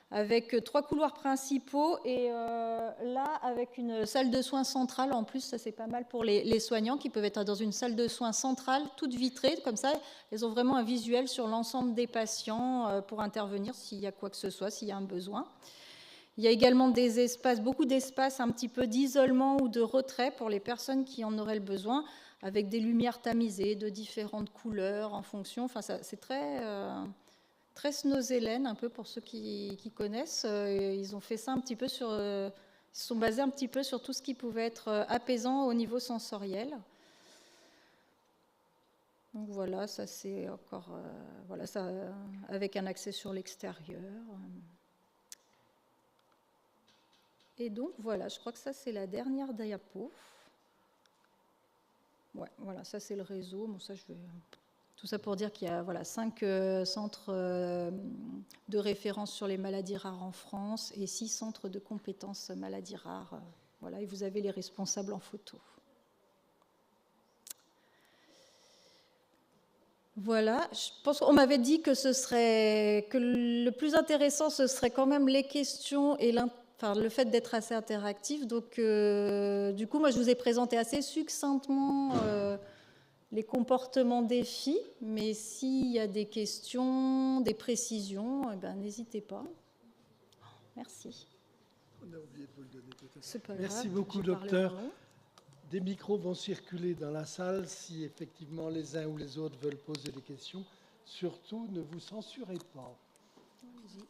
avec 3 couloirs principaux et là, avec une salle de soins centrale. En plus, ça, c'est pas mal pour les soignants qui peuvent être dans une salle de soins centrale, toute vitrée. Comme ça, ils ont vraiment un visuel sur l'ensemble des patients pour intervenir s'il y a quoi que ce soit, s'il y a un besoin. Il y a également des espaces, beaucoup d'espaces un petit peu d'isolement ou de retrait pour les personnes qui en auraient le besoin, avec des lumières tamisées de différentes couleurs en fonction. Enfin, c'est très Snozelen, un peu pour ceux qui connaissent. Ils ont fait ça un petit peu ils se sont basés un petit peu sur tout ce qui pouvait être apaisant au niveau sensoriel. Donc voilà, ça c'est encore, voilà, ça, avec un accès sur l'extérieur. Et donc voilà, je crois que ça c'est la dernière diapo. Ouais, voilà, ça c'est le réseau. Bon, ça, tout ça pour dire qu'il y a 5 centres de référence sur les maladies rares en France et 6 centres de compétences maladies rares. Voilà, et vous avez les responsables en photo. Voilà, je pense qu'on m'avait dit que le plus intéressant, ce serait quand même les questions et le fait d'être assez interactif. Donc, du coup, moi, je vous ai présenté assez succinctement les comportements des filles, mais s'il y a des questions, des précisions, eh ben, n'hésitez pas. Merci. On a oublié de vous le donner peut-être. C'est pas Merci grave, beaucoup, docteur. Des micros vont circuler dans la salle si effectivement les uns ou les autres veulent poser des questions. Surtout, ne vous censurez pas. Allez-y.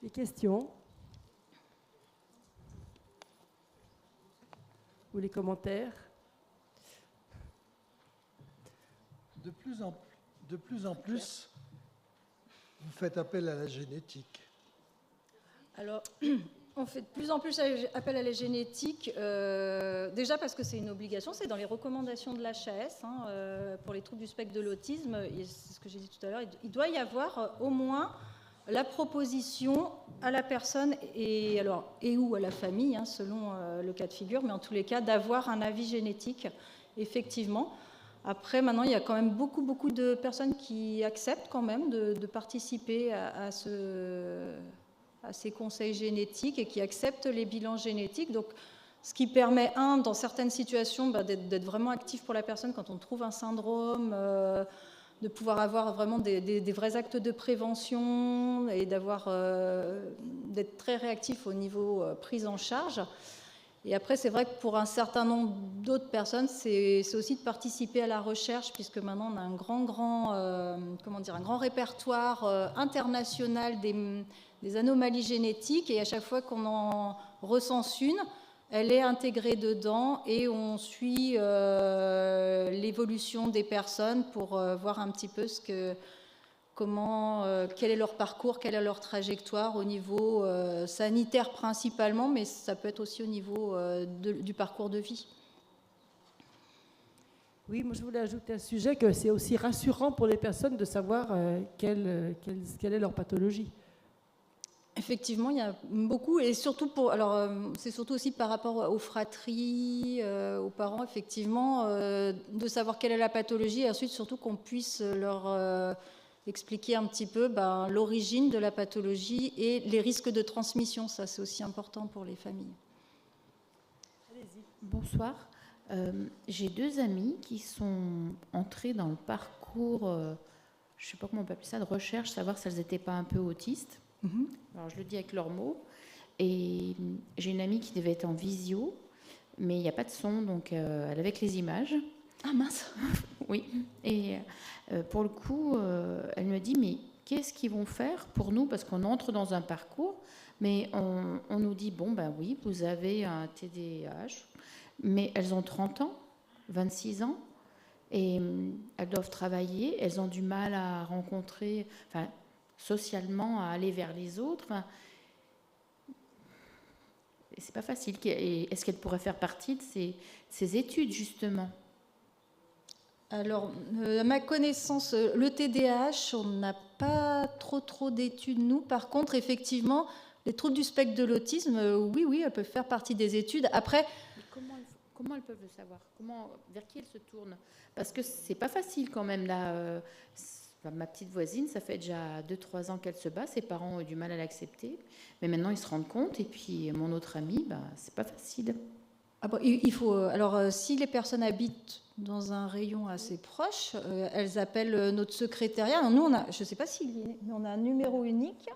Des questions ou les commentaires? De plus en plus, vous faites appel à la génétique. Alors, on fait de plus en plus appel à la génétique, déjà parce que c'est une obligation, c'est dans les recommandations de l'HAS pour les troubles du spectre de l'autisme, c'est ce que j'ai dit tout à l'heure, il doit y avoir au moins la proposition à la personne et ou à la famille, selon le cas de figure, mais en tous les cas, d'avoir un avis génétique, effectivement. Après, maintenant, il y a quand même beaucoup de personnes qui acceptent quand même de participer à ces conseils génétiques et qui acceptent les bilans génétiques. Donc, ce qui permet, dans certaines situations, d'être vraiment actif pour la personne quand on trouve un syndrome, de pouvoir avoir vraiment des vrais actes de prévention et d'être très réactif au niveau prise en charge. Et après, c'est vrai que pour un certain nombre d'autres personnes, c'est aussi de participer à la recherche, puisque maintenant on a un grand répertoire international des anomalies génétiques, et à chaque fois qu'on en recense une, elle est intégrée dedans, et on suit l'évolution des personnes pour voir un petit peu quel est leur parcours, quelle est leur trajectoire au niveau sanitaire principalement, mais ça peut être aussi au niveau du parcours de vie. Oui, moi je voulais ajouter un sujet que c'est aussi rassurant pour les personnes de savoir quelle est leur pathologie. Effectivement, il y a beaucoup, et surtout c'est surtout aussi par rapport aux fratries, aux parents, effectivement, de savoir quelle est la pathologie, et ensuite surtout qu'on puisse leur expliquer un petit peu l'origine de la pathologie et les risques de transmission. Ça, c'est aussi important pour les familles. Bonsoir. J'ai 2 amis qui sont entrés dans le parcours, je ne sais pas comment on peut appeler ça, de recherche, savoir si elles n'étaient pas un peu autistes. Alors je le dis avec leurs mots. Et j'ai une amie qui devait être en visio, mais il n'y a pas de son, donc elle avait que les images. Ah mince. Oui. Et pour le coup, elle me dit, mais qu'est-ce qu'ils vont faire pour nous? Parce qu'on entre dans un parcours, mais on nous dit, bon, ben oui, vous avez un TDAH. Mais elles ont 30 ans, 26 ans, et elles doivent travailler, elles ont du mal à rencontrer, enfin, socialement, à aller vers les autres. Enfin, et c'est pas facile. Est-ce qu'elles pourraient faire partie de ces études, justement? Alors, à ma connaissance, le TDAH, on n'a pas trop d'études, nous. Par contre, effectivement, les troubles du spectre de l'autisme, oui, elles peuvent faire partie des études. Après... Comment elles peuvent le savoir? Vers qui elles se tournent? Parce que c'est pas facile quand même. Là, ma petite voisine, ça fait déjà 2-3 ans qu'elle se bat. Ses parents ont eu du mal à l'accepter. Mais maintenant, ils se rendent compte. Et puis, mon autre amie, c'est pas facile. Ah bon, il faut, alors, si les personnes habitent dans un rayon assez proche, elles appellent notre secrétariat. Alors, nous, je ne sais pas on a un numéro unique.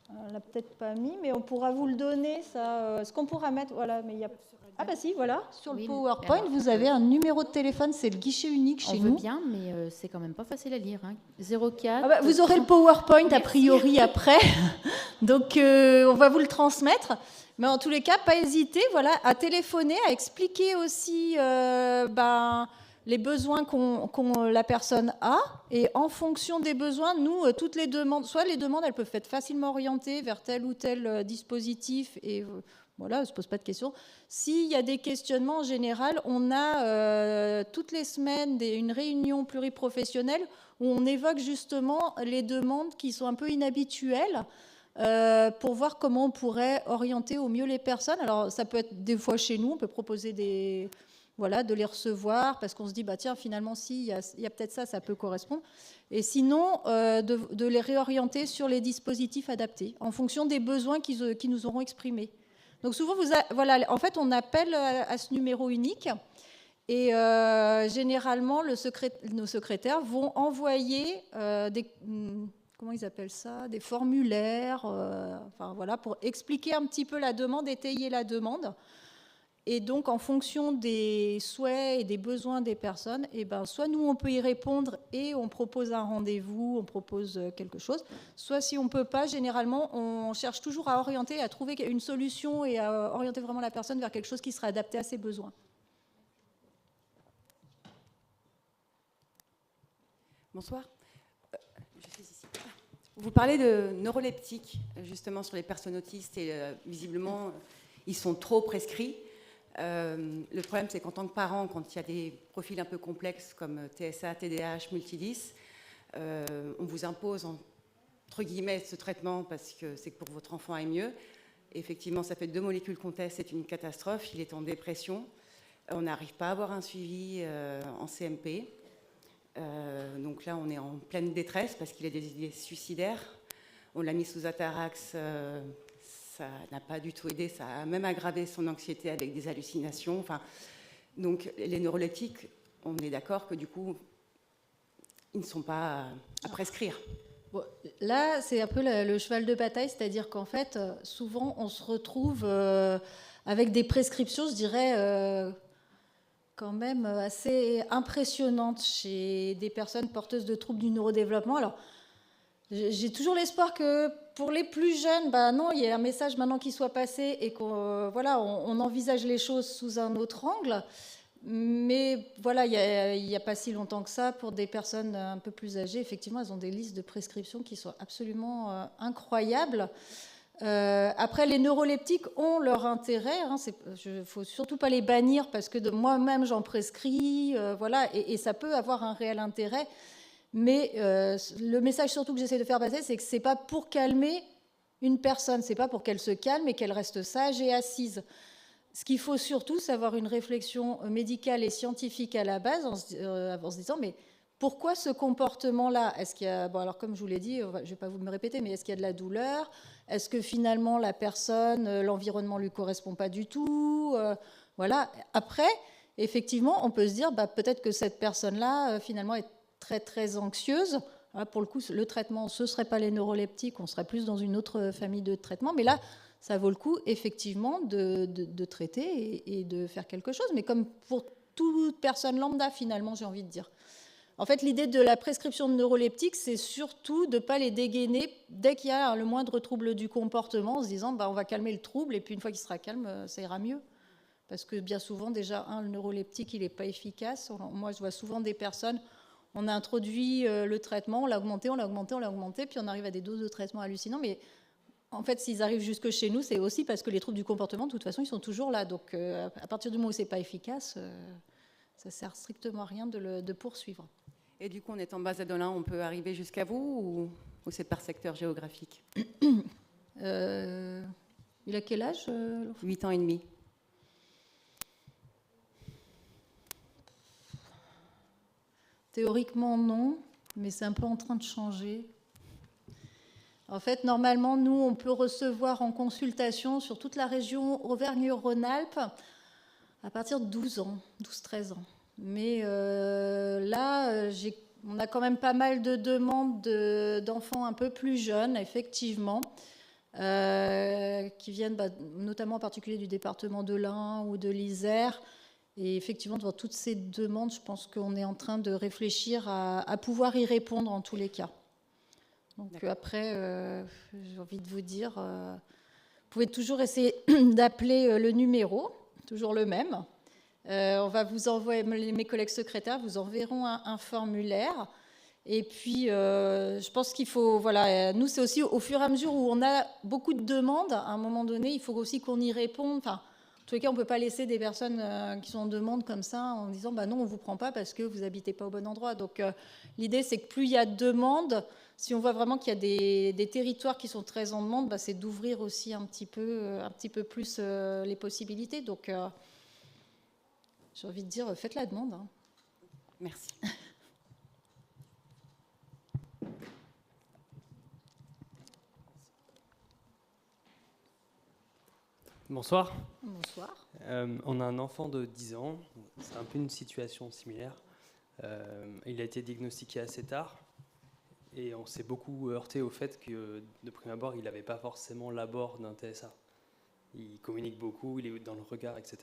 On l'a peut-être pas mis, mais on pourra vous le donner. Ça, ce qu'on pourra mettre, voilà. Mais il y a... Ah bah si, voilà, sur le PowerPoint, vous avez un numéro de téléphone, c'est le guichet unique chez nous. On veut bien, mais c'est quand même pas facile à lire. 04. Ah bah, vous aurez le PowerPoint a priori après, donc on va vous le transmettre. Mais en tous les cas, pas hésiter, voilà, à téléphoner, à expliquer aussi les besoins qu'ont la personne a, et en fonction des besoins, nous, toutes les demandes, soit les demandes, elles peuvent être facilement orientées vers tel ou tel dispositif, et voilà, on ne se pose pas de questions. S'il y a des questionnements, en général, on a toutes les semaines une réunion pluriprofessionnelle où on évoque justement les demandes qui sont un peu inhabituelles, pour voir comment on pourrait orienter au mieux les personnes. Alors, ça peut être des fois chez nous, on peut proposer de les recevoir, parce qu'on se dit, tiens, finalement, si, il y a peut-être ça peut correspondre. Et sinon, de les réorienter sur les dispositifs adaptés, en fonction des besoins qu'ils nous auront exprimés. Donc souvent, en fait, on appelle à ce numéro unique, et généralement, nos secrétaires vont envoyer comment ils appellent ça, des formulaires, pour expliquer un petit peu la demande, étayer la demande. Et donc, en fonction des souhaits et des besoins des personnes, soit nous, on peut y répondre et on propose un rendez-vous, on propose quelque chose. Soit, si on ne peut pas, généralement, on cherche toujours à orienter, à trouver une solution et à orienter vraiment la personne vers quelque chose qui sera adapté à ses besoins. Bonsoir. Je suis ici. Vous parlez de neuroleptiques, justement, sur les personnes autistes, et visiblement, ils sont trop prescrits. Le problème, c'est qu'en tant que parent, quand il y a des profils un peu complexes comme TSA, TDAH, multidys, on vous impose, entre guillemets, ce traitement parce que c'est pour que votre enfant aille mieux. Et effectivement, ça fait 2 molécules qu'on teste, c'est une catastrophe. Il est en dépression. On n'arrive pas à avoir un suivi en CMP. Donc là, on est en pleine détresse parce qu'il a des idées suicidaires. On l'a mis sous Atarax, ça n'a pas du tout aidé, ça a même aggravé son anxiété avec des hallucinations. Donc les neuroleptiques, on est d'accord que du coup, ils ne sont pas à prescrire. Bon, là, c'est un peu le cheval de bataille, c'est-à-dire qu'en fait, souvent, on se retrouve avec des prescriptions, je dirais, quand même assez impressionnantes chez des personnes porteuses de troubles du neurodéveloppement. Alors, J'ai toujours l'espoir que pour les plus jeunes, bah non, il y a un message maintenant qui soit passé et qu'on voilà, on envisage les choses sous un autre angle. Mais voilà, il n'y a pas si longtemps que ça, pour des personnes un peu plus âgées, effectivement, elles ont des listes de prescriptions qui sont absolument incroyables. Après, les neuroleptiques ont leur intérêt. Il ne faut surtout pas les bannir parce que moi-même, j'en prescris. Voilà, et ça peut avoir un réel intérêt. Mais le message surtout que j'essaie de faire passer, c'est que ce n'est pas pour calmer une personne, ce n'est pas pour qu'elle se calme et qu'elle reste sage et assise. Ce qu'il faut surtout, c'est avoir une réflexion médicale et scientifique à la base, en se disant, mais pourquoi ce comportement-là? Est-ce qu'il y a, bon, alors comme je vous l'ai dit, je ne vais pas vous me répéter, mais est-ce qu'il y a de la douleur? Est-ce que finalement la personne, l'environnement ne lui correspond pas du tout? Voilà. Après, effectivement, on peut se dire, peut-être que cette personne-là, finalement, est très, très anxieuse. Pour le coup, le traitement, ce ne serait pas les neuroleptiques, on serait plus dans une autre famille de traitements. Mais là, ça vaut le coup, effectivement, de traiter et de faire quelque chose. Mais comme pour toute personne lambda, finalement, j'ai envie de dire. En fait, l'idée de la prescription de neuroleptiques, c'est surtout de ne pas les dégainer dès qu'il y a le moindre trouble du comportement, en se disant, on va calmer le trouble, et puis une fois qu'il sera calme, ça ira mieux. Parce que bien souvent, déjà, le neuroleptique, il n'est pas efficace. Moi, je vois souvent des personnes, on a introduit le traitement, on l'a augmenté, puis on arrive à des doses de traitement hallucinants, mais en fait, s'ils arrivent jusque chez nous, c'est aussi parce que les troubles du comportement, de toute façon, ils sont toujours là. Donc, à partir du moment où c'est pas efficace, ça sert strictement à rien de poursuivre. Et du coup, en étant base à Dolin, on peut arriver jusqu'à vous ou c'est par secteur géographique? Il a quel âge 8 ans et demi. Théoriquement, non, mais c'est un peu en train de changer. En fait, normalement, nous, on peut recevoir en consultation sur toute la région Auvergne-Rhône-Alpes à partir de 12 ans, 12-13 ans. Mais là, on a quand même pas mal de demandes d'enfants un peu plus jeunes, effectivement, qui viennent notamment en particulier du département de l'Ain ou de l'Isère. Et effectivement, devant toutes ces demandes, je pense qu'on est en train de réfléchir à pouvoir y répondre en tous les cas. Donc après, j'ai envie de vous dire, vous pouvez toujours essayer d'appeler le numéro, toujours le même. On va vous envoyer, mes collègues secrétaires vous enverront un formulaire. Et puis, je pense qu'il faut, voilà, nous, c'est aussi au fur et à mesure où on a beaucoup de demandes, à un moment donné, il faut aussi qu'on y réponde. Enfin, en tous les cas, on ne peut pas laisser des personnes qui sont en demande comme ça en disant, non, on ne vous prend pas parce que vous n'habitez pas au bon endroit. Donc, l'idée, c'est que plus il y a de demandes, si on voit vraiment qu'il y a des territoires qui sont très en demande, c'est d'ouvrir aussi un petit peu plus les possibilités. Donc, j'ai envie de dire, faites la demande. Hein. Merci. Bonsoir. Bonsoir. On a un enfant de 10 ans. C'est un peu une situation similaire. Il a été diagnostiqué assez tard. Et on s'est beaucoup heurté au fait que, de prime abord, il n'avait pas forcément l'abord d'un TSA. Il communique beaucoup, il est dans le regard, etc.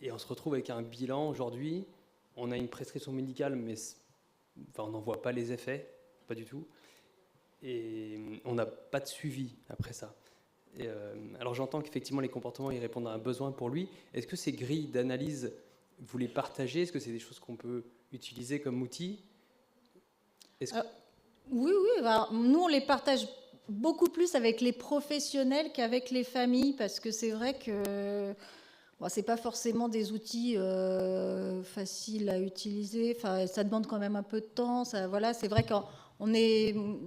Et on se retrouve avec un bilan aujourd'hui. On a une prescription médicale, mais on n'en voit pas les effets, pas du tout. Et on n'a pas de suivi après ça. Alors j'entends qu'effectivement les comportements ils répondent à un besoin pour lui. Est-ce que ces grilles d'analyse, vous les partagez? Est-ce que c'est des choses qu'on peut utiliser comme outil? Oui. Alors, nous, on les partage beaucoup plus avec les professionnels qu'avec les familles, parce que c'est vrai que ce n'est pas forcément des outils faciles à utiliser. Enfin, ça demande quand même un peu de temps. Ça, voilà, c'est vrai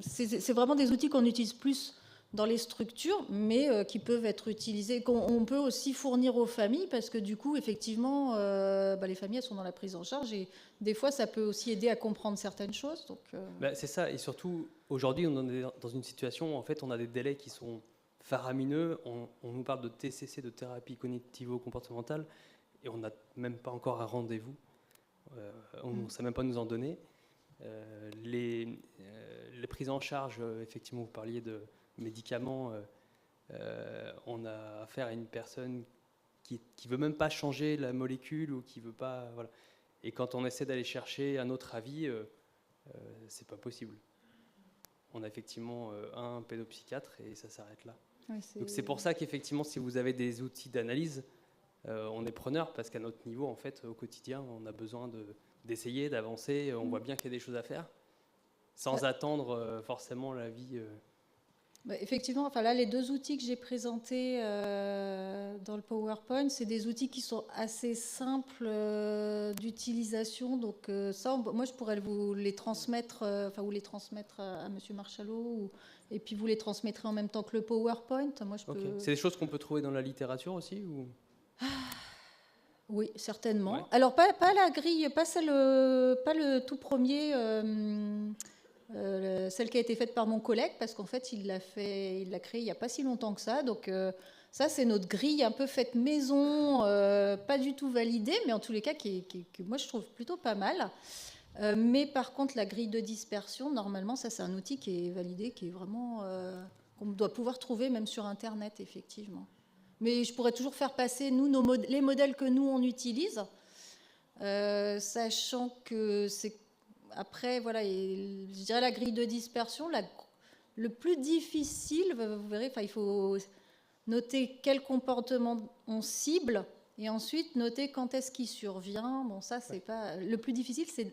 c'est vraiment des outils qu'on utilise plus dans les structures, mais qui peuvent être utilisés, qu'on peut aussi fournir aux familles, parce que du coup, effectivement, les familles, elles sont dans la prise en charge, et des fois, ça peut aussi aider à comprendre certaines choses. Donc, c'est ça, et surtout, aujourd'hui, on est dans une situation où, en fait, on a des délais qui sont faramineux. On nous parle de TCC, de thérapie cognitivo-comportementale, et on n'a même pas encore un rendez-vous. On ne sait même pas nous en donner. Les prises en charge, effectivement, vous parliez de médicaments, on a affaire à une personne qui veut même pas changer la molécule ou qui veut pas, voilà. Et quand on essaie d'aller chercher un autre avis, c'est pas possible. on a effectivement un pédopsychiatre et ça s'arrête là. Ouais, Donc c'est pour ça qu'effectivement, si vous avez des outils d'analyse, on est preneur parce qu'à notre niveau, en fait, au quotidien, on a besoin d'essayer, d'avancer. On voit bien qu'il y a des choses à faire, sans attendre forcément l'avis. Bah, effectivement, enfin là, les 2 outils que j'ai présentés dans le PowerPoint, c'est des outils qui sont assez simples d'utilisation. Donc ça, moi, je pourrais vous les transmettre, vous les transmettre à Monsieur Marchalot, et puis vous les transmettrez en même temps que le PowerPoint. Moi, je peux... C'est des choses qu'on peut trouver dans la littérature aussi ou... Oui, certainement. Ouais. Alors pas la grille, pas le tout premier. Celle qui a été faite par mon collègue, parce qu'en fait, il l'a créée il n'y a pas si longtemps que ça. Donc ça, c'est notre grille un peu faite maison, pas du tout validée, mais en tous les cas, qui moi, je trouve plutôt pas mal. Mais par contre, la grille de dispersion, normalement, ça, c'est un outil qui est validé, qui est vraiment... qu'on doit pouvoir trouver même sur Internet, effectivement. Mais je pourrais toujours faire passer, nous, les modèles que nous, on utilise, sachant que c'est... Après, voilà, je dirais la grille de dispersion, le plus difficile, vous verrez, il faut noter quel comportement on cible et ensuite noter quand est-ce qu'il survient. Bon, ça, c'est pas... Le plus difficile, c'est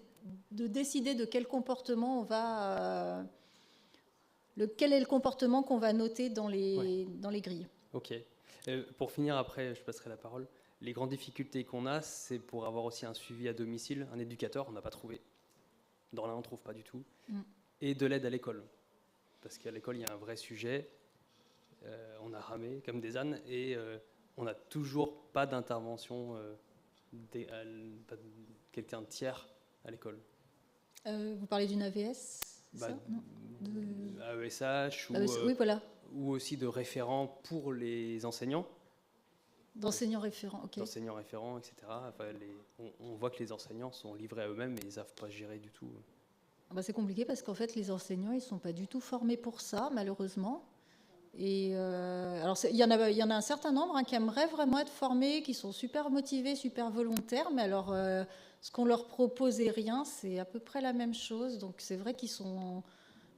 de décider de quel comportement on va... quel est le comportement qu'on va noter dans les grilles. Ok. Pour finir, après, je passerai la parole. Les grandes difficultés qu'on a, c'est pour avoir aussi un suivi à domicile. Un éducateur, on n'a pas trouvé. Dans l'un, on ne trouve pas du tout. Et de l'aide à l'école. Parce qu'à l'école, il y a un vrai sujet. On a ramé comme des ânes et on n'a toujours pas d'intervention de quelqu'un de tiers à l'école. Vous parlez d'une AVS, AESH oui, voilà. Ou aussi de référents pour les enseignants. D'enseignants référents, ok. D'enseignants référents, etc. Enfin, on voit que les enseignants sont livrés à eux-mêmes et ils ne savent pas gérer du tout. C'est compliqué parce qu'en fait, les enseignants, ils ne sont pas du tout formés pour ça, malheureusement. Et alors, il y en a un certain nombre qui aimeraient vraiment être formés, qui sont super motivés, super volontaires, mais alors, ce qu'on leur propose est rien, c'est à peu près la même chose. Donc, c'est vrai qu'ils sont...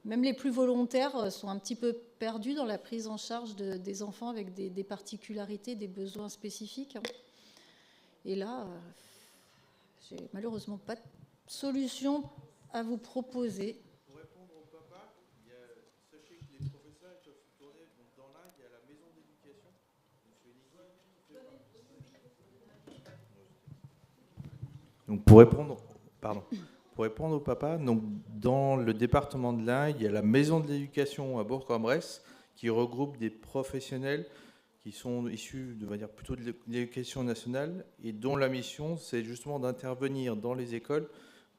Même les plus volontaires sont un petit peu perdus dans la prise en charge des enfants avec des particularités, des besoins spécifiques. Et là, j'ai malheureusement pas de solution à vous proposer. Pour répondre au papa, sachez que les professeurs peuvent se tourner. Donc dans l'Inde, il y a la maison d'éducation. Donc pour répondre au papa, donc dans le département de l'Ain, il y a la maison de l'éducation à Bourg-en-Bresse qui regroupe des professionnels qui sont issus, on va dire, plutôt de l'éducation nationale et dont la mission, c'est justement d'intervenir dans les écoles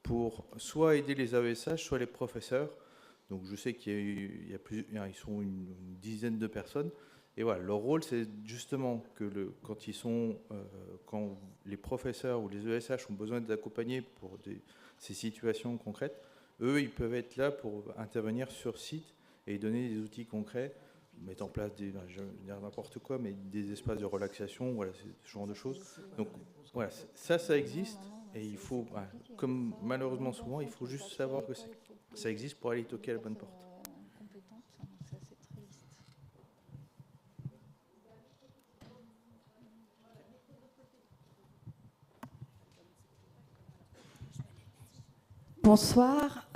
pour soit aider les AESH, soit les professeurs. Donc je sais ils sont une dizaine de personnes. Et voilà, leur rôle, c'est justement que quand les professeurs ou les ESH ont besoin d'accompagner pour ces situations concrètes, eux, ils peuvent être là pour intervenir sur site et donner des outils concrets, mettre en place n'importe quoi, mais des espaces de relaxation, voilà, ce genre de choses. Donc voilà, ça existe et il faut, comme malheureusement souvent, il faut juste savoir que ça existe pour aller toquer à la bonne porte. Bonsoir,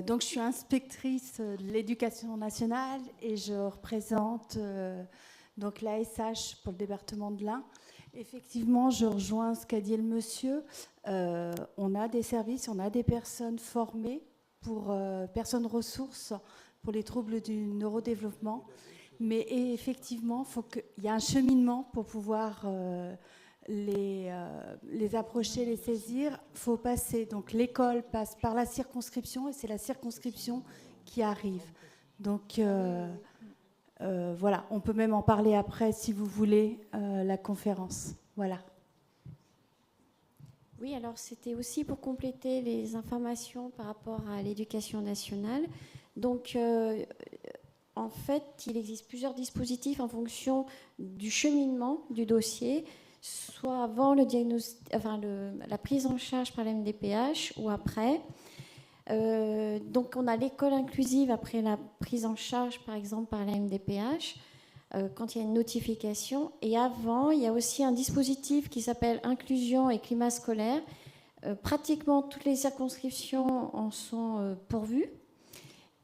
donc je suis inspectrice de l'éducation nationale et je représente donc l'ASH pour le département de l'Ain. Effectivement, je rejoins ce qu'a dit le monsieur. On a des services, on a des personnes formées pour personnes ressources pour les troubles du neurodéveloppement. Mais effectivement, il y a un cheminement pour pouvoir les approcher, les saisir. Il faut passer. Donc l'école passe par la circonscription et c'est la circonscription qui arrive. Donc voilà, on peut même en parler après si vous voulez la conférence. Voilà. Oui, alors c'était aussi pour compléter les informations par rapport à l'éducation nationale. Donc en fait, il existe plusieurs dispositifs en fonction du cheminement du dossier, soit avant le diagnostic, la prise en charge par la MDPH ou après. Donc on a l'école inclusive après la prise en charge, par exemple, par la MDPH, quand il y a une notification. Et avant, il y a aussi un dispositif qui s'appelle Inclusion et climat scolaire. Pratiquement toutes les circonscriptions en sont pourvues.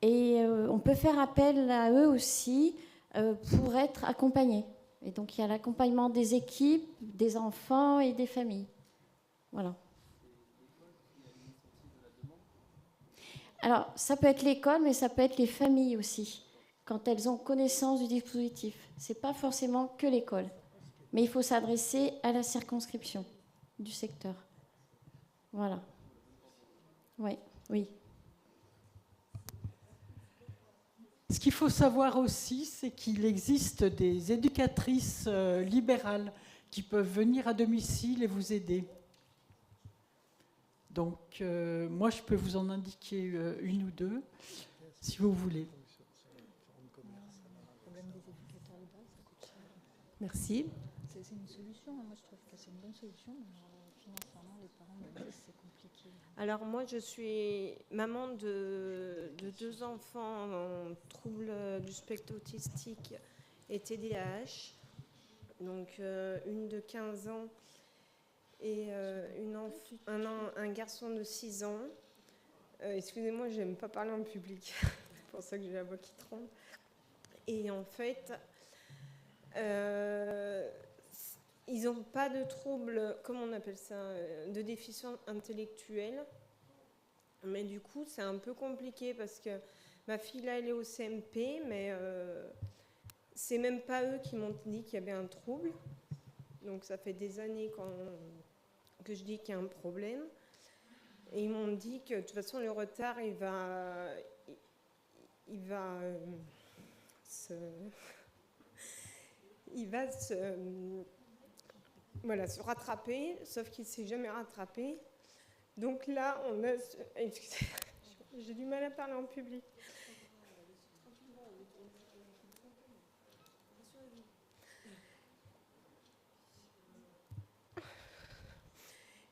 Et on peut faire appel à eux aussi pour être accompagnés. Et donc il y a l'accompagnement des équipes, des enfants et des familles. Voilà. Alors, ça peut être l'école, mais ça peut être les familles aussi, quand elles ont connaissance du dispositif. Ce n'est pas forcément que l'école, mais il faut s'adresser à la circonscription du secteur. Voilà. Oui, oui. Ce qu'il faut savoir aussi, c'est qu'il existe des éducatrices libérales qui peuvent venir à domicile et vous aider. Donc, moi, je peux vous en indiquer une ou deux, si vous voulez. Merci. C'est une solution, moi je trouve que c'est une bonne solution, mais financièrement, les parents me disent c'est compliqué. Alors moi, je suis maman de 2 enfants en trouble du spectre autistique et TDAH, donc une de 15 ans et un garçon de 6 ans. Excusez-moi, j'aime pas parler en public, c'est pour ça que j'ai la voix qui tremble. Et en fait, ils n'ont pas de trouble, comment on appelle ça, de déficience intellectuelle. Mais du coup, c'est un peu compliqué parce que ma fille, là, elle est au CMP, mais c'est même pas eux qui m'ont dit qu'il y avait un trouble. Donc ça fait des années que je dis qu'il y a un problème. Et ils m'ont dit que de toute façon, le retard, il va se rattraper, sauf qu'il ne s'est jamais rattrapé. Donc là, j'ai du mal à parler en public.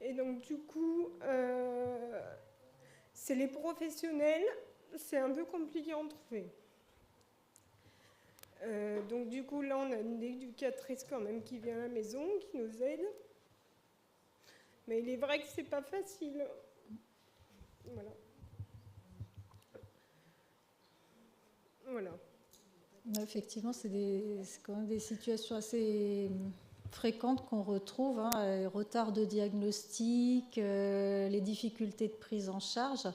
Et donc du coup, c'est les professionnels, c'est un peu compliqué à en trouver. Donc du coup, là, on a une éducatrice quand même qui vient à la maison, qui nous aide. Mais il est vrai que c'est pas facile. Voilà. Voilà. Effectivement, c'est quand même des situations assez fréquentes qu'on retrouve, hein, les retards de diagnostic, les difficultés de prise en charge.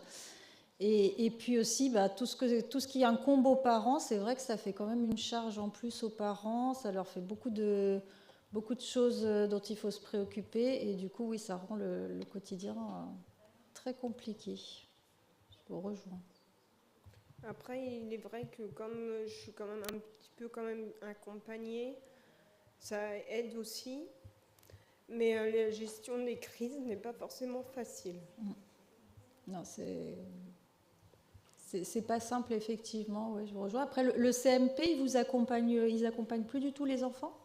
Et puis aussi, tout ce qui incombe aux parents, c'est vrai que ça fait quand même une charge en plus aux parents, ça leur fait beaucoup de choses dont il faut se préoccuper, et du coup, oui, ça rend le quotidien très compliqué. Je vous rejoins. Après, il est vrai que comme je suis quand même un petit peu accompagnée, ça aide aussi, mais la gestion des crises n'est pas forcément facile. Non, c'est pas simple, effectivement, ouais, je vous rejoins. Après, le CMP, ils accompagnent plus du tout les enfants ?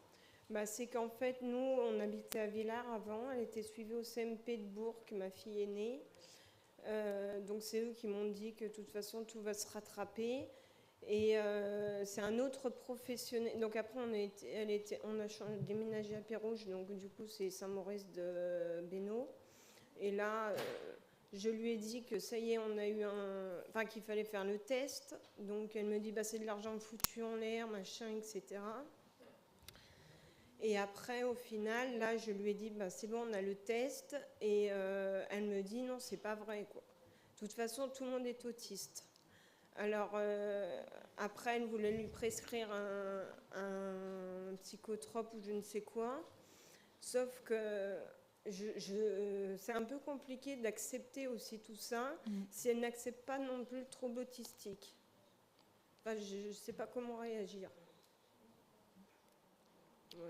C'est qu'en fait, nous, on habitait à Villars avant, elle était suivie au CMP de Bourg, ma fille est née. Donc c'est eux qui m'ont dit que de toute façon, tout va se rattraper. Et c'est un autre professionnel. Donc après, on a déménagé à Pérouge, donc du coup, c'est Saint-Maurice de Bénaud. Et là... je lui ai dit que ça y est, on a eu qu'il fallait faire le test. Donc elle me dit, c'est de l'argent foutu en l'air, machin, etc. Et après, au final, là, je lui ai dit, c'est bon, on a le test. Et elle me dit, non, c'est pas vrai, quoi. De toute façon, tout le monde est autiste. Alors, après, elle voulait lui prescrire un psychotrope ou je ne sais quoi. Sauf que... c'est un peu compliqué d'accepter aussi tout ça si elle n'accepte pas non plus le trouble autistique. Je ne sais pas comment réagir.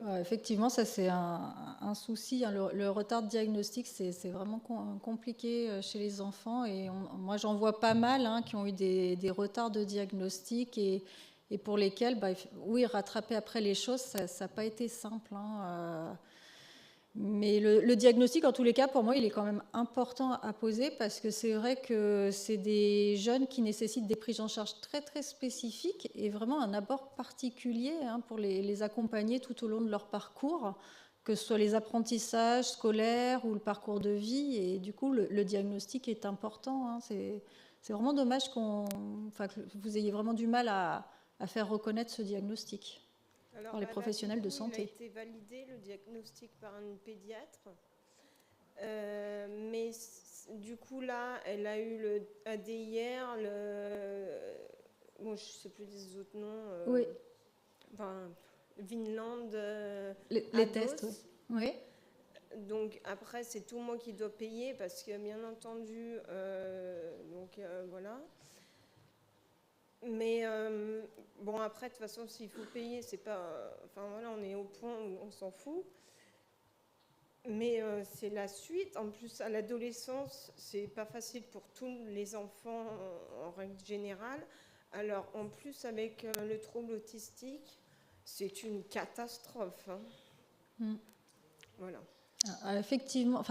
Ouais, effectivement, ça c'est un souci. Hein. Le retard de diagnostic, c'est vraiment compliqué chez les enfants. Et moi, j'en vois pas mal qui ont eu des retards de diagnostic et pour lesquels, oui, rattraper après les choses, ça n'a pas été simple. Mais le diagnostic, en tous les cas, pour moi, il est quand même important à poser parce que c'est vrai que c'est des jeunes qui nécessitent des prises en charge très, très spécifiques et vraiment un abord particulier pour les accompagner tout au long de leur parcours, que ce soit les apprentissages scolaires ou le parcours de vie. Et du coup, le diagnostic est important. C'est vraiment dommage que vous ayez vraiment du mal à faire reconnaître ce diagnostic. Alors, par les professionnels de santé. Il a été validé, le diagnostic, par une pédiatre. Mais du coup, là, elle a eu le ADIR, bon, je ne sais plus les autres noms. Oui. Enfin, Vinland. Les tests, oui. Donc, après, c'est tout moi qui dois payer parce que, bien entendu, voilà. Mais bon, après, de toute façon, s'il faut payer, c'est pas. Enfin voilà, on est au point où on s'en fout. Mais c'est la suite. En plus, à l'adolescence, c'est pas facile pour tous les enfants en règle générale. Alors, en plus, avec le trouble autistique, c'est une catastrophe. Voilà. Effectivement,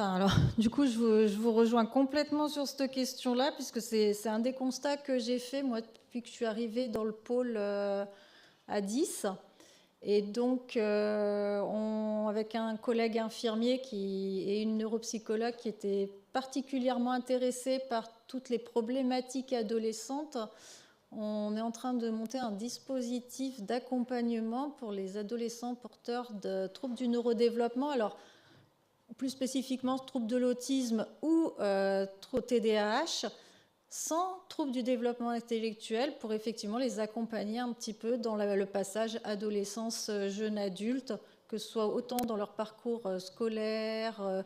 du coup, je vous rejoins complètement sur cette question-là, puisque c'est un des constats que j'ai fait, moi, depuis que je suis arrivée dans le pôle à 10. Et donc, avec un collègue infirmier et une neuropsychologue qui était particulièrement intéressée par toutes les problématiques adolescentes, on est en train de monter un dispositif d'accompagnement pour les adolescents porteurs de troubles du neurodéveloppement. Alors, plus spécifiquement troubles de l'autisme ou TDAH, sans troubles du développement intellectuel, pour effectivement les accompagner un petit peu dans le passage adolescence-jeune adulte, que ce soit autant dans leur parcours scolaire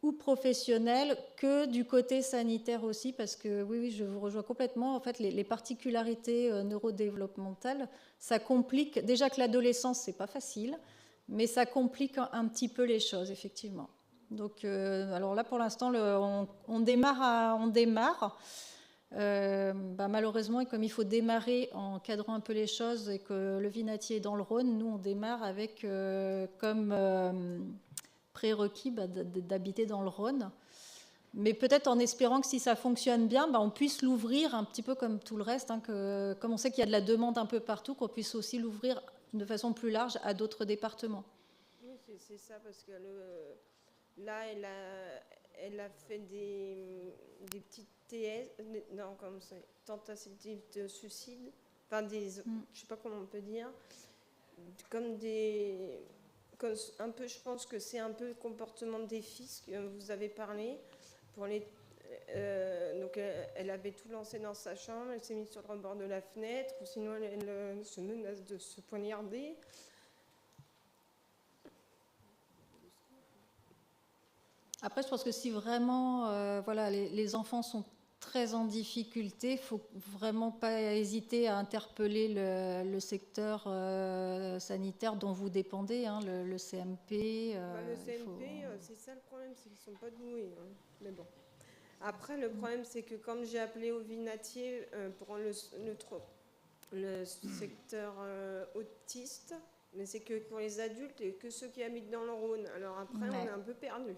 ou professionnel que du côté sanitaire aussi, parce que oui, je vous rejoins complètement. En fait, les particularités neurodéveloppementales, ça complique. Déjà que l'adolescence, c'est pas facile, mais ça complique un petit peu les choses, effectivement. Donc, alors là, pour l'instant, on démarre. Malheureusement, et comme il faut démarrer en cadrant un peu les choses et que le Vinatier est dans le Rhône, nous, on démarre avec comme prérequis d'habiter dans le Rhône. Mais peut-être en espérant que si ça fonctionne bien, on puisse l'ouvrir un petit peu comme tout le reste, que, comme on sait qu'il y a de la demande un peu partout, qu'on puisse aussi l'ouvrir de façon plus large à d'autres départements. Oui, c'est ça, parce que là, elle a fait des petites tentatives de suicide, enfin je ne sais pas comment on peut dire, comme un peu, je pense que c'est un peu le comportement des fils que vous avez parlé. Donc elle avait tout lancé dans sa chambre, elle s'est mise sur le rebord de la fenêtre, ou sinon elle se menace de se poignarder. Après, je pense que si vraiment les enfants sont très en difficulté, il ne faut vraiment pas hésiter à interpeller le secteur sanitaire dont vous dépendez, le CMP. Le CMP, c'est ça le problème, c'est qu'ils ne sont pas doués. Mais bon. Après, le problème, c'est que comme j'ai appelé au Vinatier pour le secteur autiste, mais c'est que pour les adultes et que ceux qui habitent dans le Rhône. Alors après, on est un peu perdu.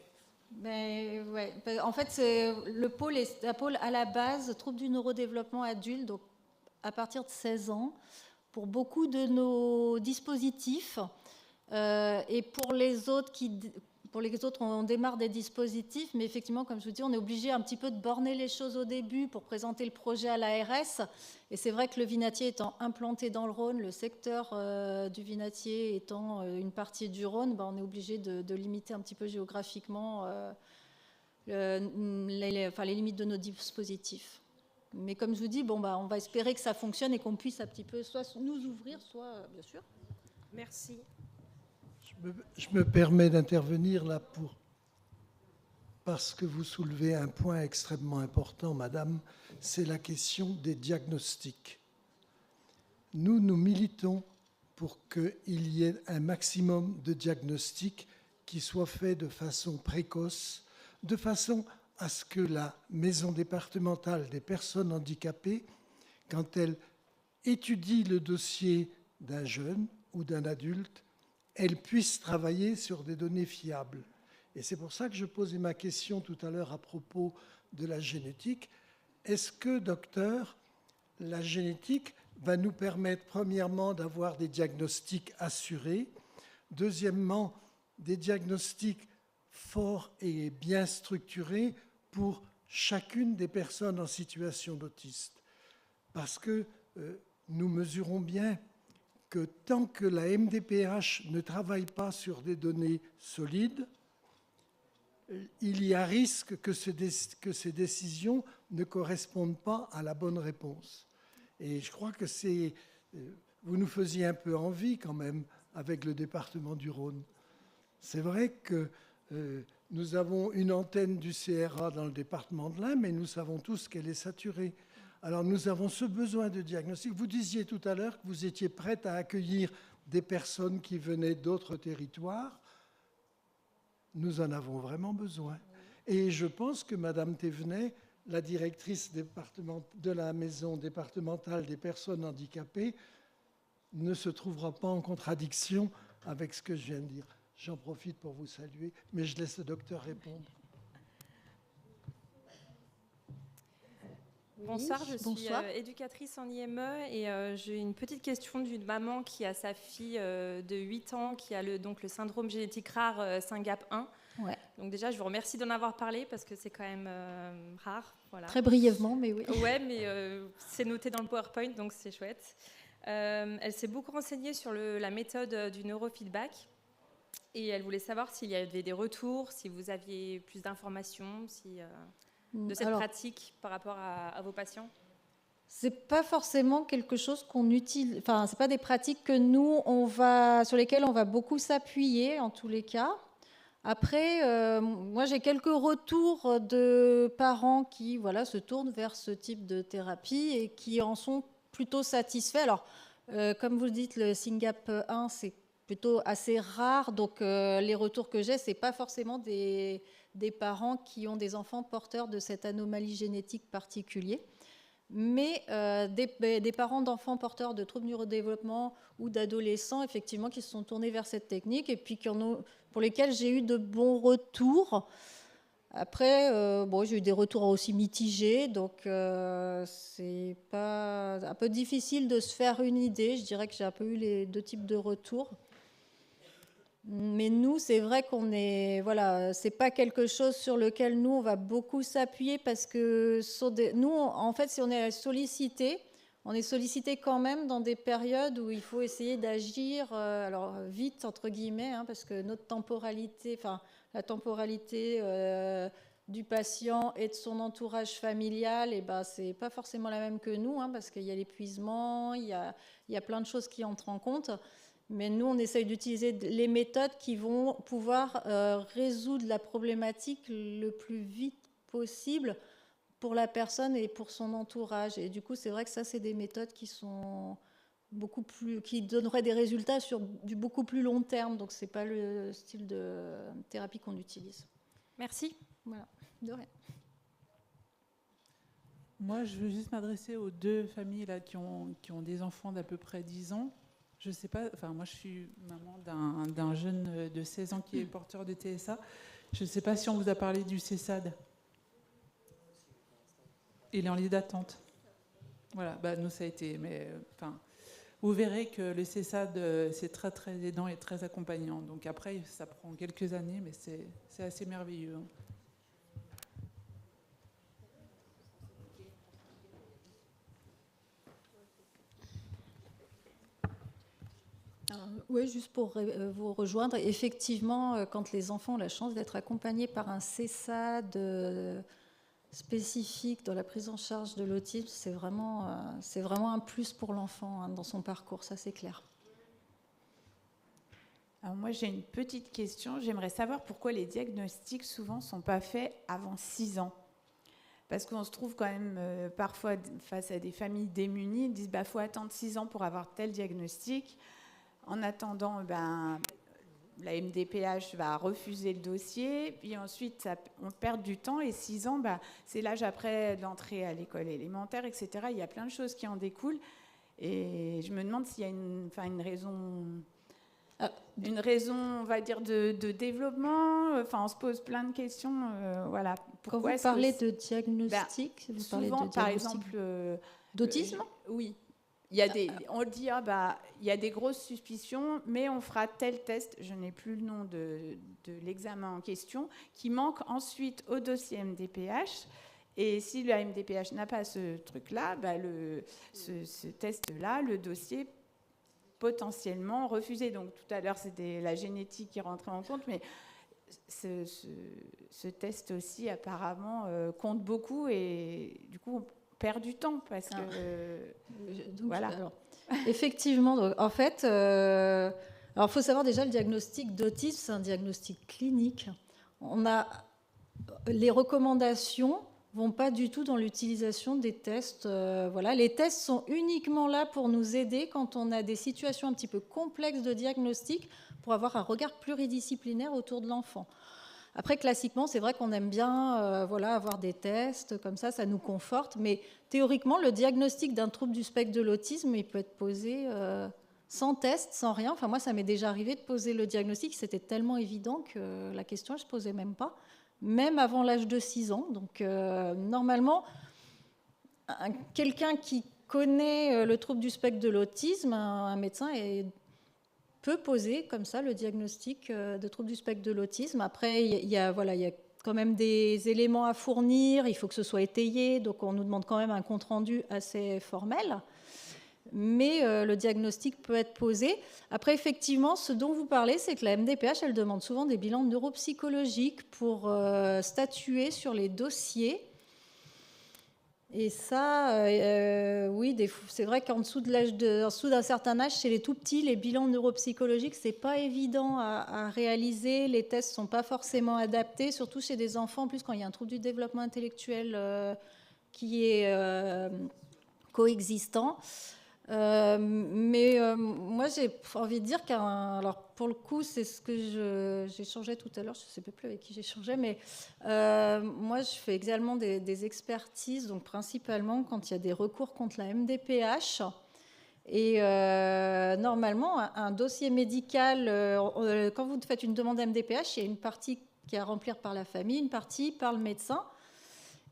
Mais ouais, en fait, le pôle est un pôle à la base troubles du neurodéveloppement adulte, donc à partir de 16 ans, pour beaucoup de nos dispositifs. Et pour les autres, on démarre des dispositifs, mais effectivement, comme je vous dis, on est obligé un petit peu de borner les choses au début pour présenter le projet à l'ARS. Et c'est vrai que le Vinatier étant implanté dans le Rhône, le secteur du Vinatier étant une partie du Rhône, on est obligé de limiter un petit peu géographiquement les limites de nos dispositifs. Mais comme je vous dis, on va espérer que ça fonctionne et qu'on puisse un petit peu soit nous ouvrir, soit bien sûr. Merci. Je me permets d'intervenir là parce que vous soulevez un point extrêmement important, madame, c'est la question des diagnostics. Nous militons pour qu'il y ait un maximum de diagnostics qui soient faits de façon précoce, de façon à ce que la maison départementale des personnes handicapées, quand elle étudie le dossier d'un jeune ou d'un adulte, elle puisse travailler sur des données fiables. Et c'est pour ça que je posais ma question tout à l'heure à propos de la génétique. Est-ce que, docteur, la génétique va nous permettre, premièrement, d'avoir des diagnostics assurés, deuxièmement, des diagnostics forts et bien structurés pour chacune des personnes en situation d'autisme? Parce que nous mesurons bien que tant que la MDPH ne travaille pas sur des données solides, il y a risque que ces décisions ne correspondent pas à la bonne réponse. Et je crois que vous nous faisiez un peu envie quand même avec le département du Rhône. C'est vrai que nous avons une antenne du CRA dans le département de l'Ain, mais nous savons tous qu'elle est saturée. Alors nous avons ce besoin de diagnostic. Vous disiez tout à l'heure que vous étiez prête à accueillir des personnes qui venaient d'autres territoires. Nous en avons vraiment besoin. Et je pense que Madame Thévenet, la directrice de la maison départementale des personnes handicapées, ne se trouvera pas en contradiction avec ce que je viens de dire. J'en profite pour vous saluer, mais je laisse le docteur répondre. Bonsoir, je suis bonsoir. éducatrice en IME et j'ai une petite question d'une maman qui a sa fille de 8 ans qui a donc le syndrome génétique rare SYNGAP1. Ouais. Donc déjà, je vous remercie d'en avoir parlé parce que c'est quand même rare. Voilà. Très brièvement, mais oui. Ouais, mais c'est noté dans le PowerPoint, donc c'est chouette. Elle s'est beaucoup renseignée sur la méthode du neurofeedback et elle voulait savoir s'il y avait des retours, si vous aviez plus d'informations, de cette pratique par rapport à vos patients. C'est pas forcément quelque chose qu'on utilise. Enfin, c'est pas des pratiques que nous sur lesquelles on va beaucoup s'appuyer en tous les cas. Après, moi j'ai quelques retours de parents qui se tournent vers ce type de thérapie et qui en sont plutôt satisfaits. Alors, comme vous le dites, le SYNGAP1 c'est plutôt assez rare, donc les retours que j'ai, c'est pas forcément des parents qui ont des enfants porteurs de cette anomalie génétique particulière, mais des parents d'enfants porteurs de troubles neurodéveloppement ou d'adolescents, effectivement, qui se sont tournés vers cette technique et puis pour lesquels j'ai eu de bons retours. Après, j'ai eu des retours aussi mitigés, donc c'est pas un peu difficile de se faire une idée. Je dirais que j'ai un peu eu les deux types de retours. Mais nous, c'est vrai qu'on est, c'est pas quelque chose sur lequel nous on va beaucoup s'appuyer parce que nous, en fait, si on est sollicité quand même dans des périodes où il faut essayer d'agir, alors vite entre guillemets, parce que notre temporalité, la temporalité du patient et de son entourage familial, c'est pas forcément la même que nous, parce qu'il y a l'épuisement, il y a plein de choses qui entrent en compte. Mais nous, on essaye d'utiliser les méthodes qui vont pouvoir résoudre la problématique le plus vite possible pour la personne et pour son entourage. Et du coup, c'est vrai que ça, c'est des méthodes qui sont qui donneraient des résultats sur du beaucoup plus long terme. Donc, c'est pas le style de thérapie qu'on utilise. Merci. Voilà, de rien. Moi, je veux juste m'adresser aux deux familles là, qui ont des enfants d'à peu près 10 ans. Je sais pas, moi je suis maman d'un jeune de 16 ans qui est porteur de TSA. Je ne sais pas si on vous a parlé du CESAD. Il est en liste d'attente. Voilà, nous ça a été, mais vous verrez que le CESAD c'est très très aidant et très accompagnant. Donc après ça prend quelques années, mais c'est assez merveilleux. Oui, juste pour vous rejoindre, effectivement, quand les enfants ont la chance d'être accompagnés par un CESAD spécifique dans la prise en charge de l'autisme, c'est vraiment un plus pour l'enfant dans son parcours, ça c'est clair. Alors moi j'ai une petite question, j'aimerais savoir pourquoi les diagnostics souvent ne sont pas faits avant 6 ans. Parce qu'on se trouve quand même parfois face à des familles démunies, ils disent faut attendre 6 ans pour avoir tel diagnostic. En attendant, la MDPH va refuser le dossier, puis ensuite on perd du temps, et 6 ans, c'est l'âge après l'entrée à l'école élémentaire, etc. Il y a plein de choses qui en découlent, et je me demande s'il y a une raison une raison, on va dire, de développement. Enfin, on se pose plein de questions. Voilà. Quand vous parlez de diagnostic, vous parlez de souvent, par diagnostic exemple, d'autisme. Oui. Il y a on dit, il y a des grosses suspicions, mais on fera tel test, je n'ai plus le nom de l'examen en question, qui manque ensuite au dossier MDPH. Et si le MDPH n'a pas ce truc-là, ce test-là, le dossier potentiellement refusé. Donc tout à l'heure, c'était la génétique qui rentrait en compte, mais ce test aussi, apparemment, compte beaucoup et du coup, on perd du temps parce que... voilà. Alors, effectivement, donc, en fait, il faut savoir déjà, le diagnostic d'autisme, c'est un diagnostic clinique. Les recommandations vont pas du tout dans l'utilisation des tests. Voilà. Les tests sont uniquement là pour nous aider quand on a des situations un petit peu complexes de diagnostic, pour avoir un regard pluridisciplinaire autour de l'enfant. Après, classiquement, c'est vrai qu'on aime bien avoir des tests, comme ça nous conforte, mais théoriquement, le diagnostic d'un trouble du spectre de l'autisme, il peut être posé sans test, sans rien. Enfin, moi, ça m'est déjà arrivé de poser le diagnostic, c'était tellement évident que la question, elle ne se posait même pas, même avant l'âge de 6 ans. Donc, normalement, quelqu'un qui connaît le trouble du spectre de l'autisme, un médecin peut poser comme ça le diagnostic de trouble du spectre de l'autisme. Après, il y a quand même des éléments à fournir, il faut que ce soit étayé, donc on nous demande quand même un compte-rendu assez formel. Mais le diagnostic peut être posé. Après, effectivement, ce dont vous parlez, c'est que la MDPH, elle demande souvent des bilans neuropsychologiques pour statuer sur les dossiers. Et ça, oui, c'est vrai qu'en dessous d'un certain âge, chez les tout petits, les bilans neuropsychologiques, c'est pas évident à réaliser. Les tests sont pas forcément adaptés, surtout chez des enfants. En plus, quand il y a un trouble du développement intellectuel qui est coexistant. Mais moi, j'ai envie de dire alors pour le coup, c'est ce que j'échangeais tout à l'heure, je ne sais plus avec qui j'échangeais, mais moi, je fais également des expertises, donc principalement quand il y a des recours contre la MDPH. Et normalement, un dossier médical, quand vous faites une demande MDPH, il y a une partie qui est à remplir par la famille, une partie par le médecin.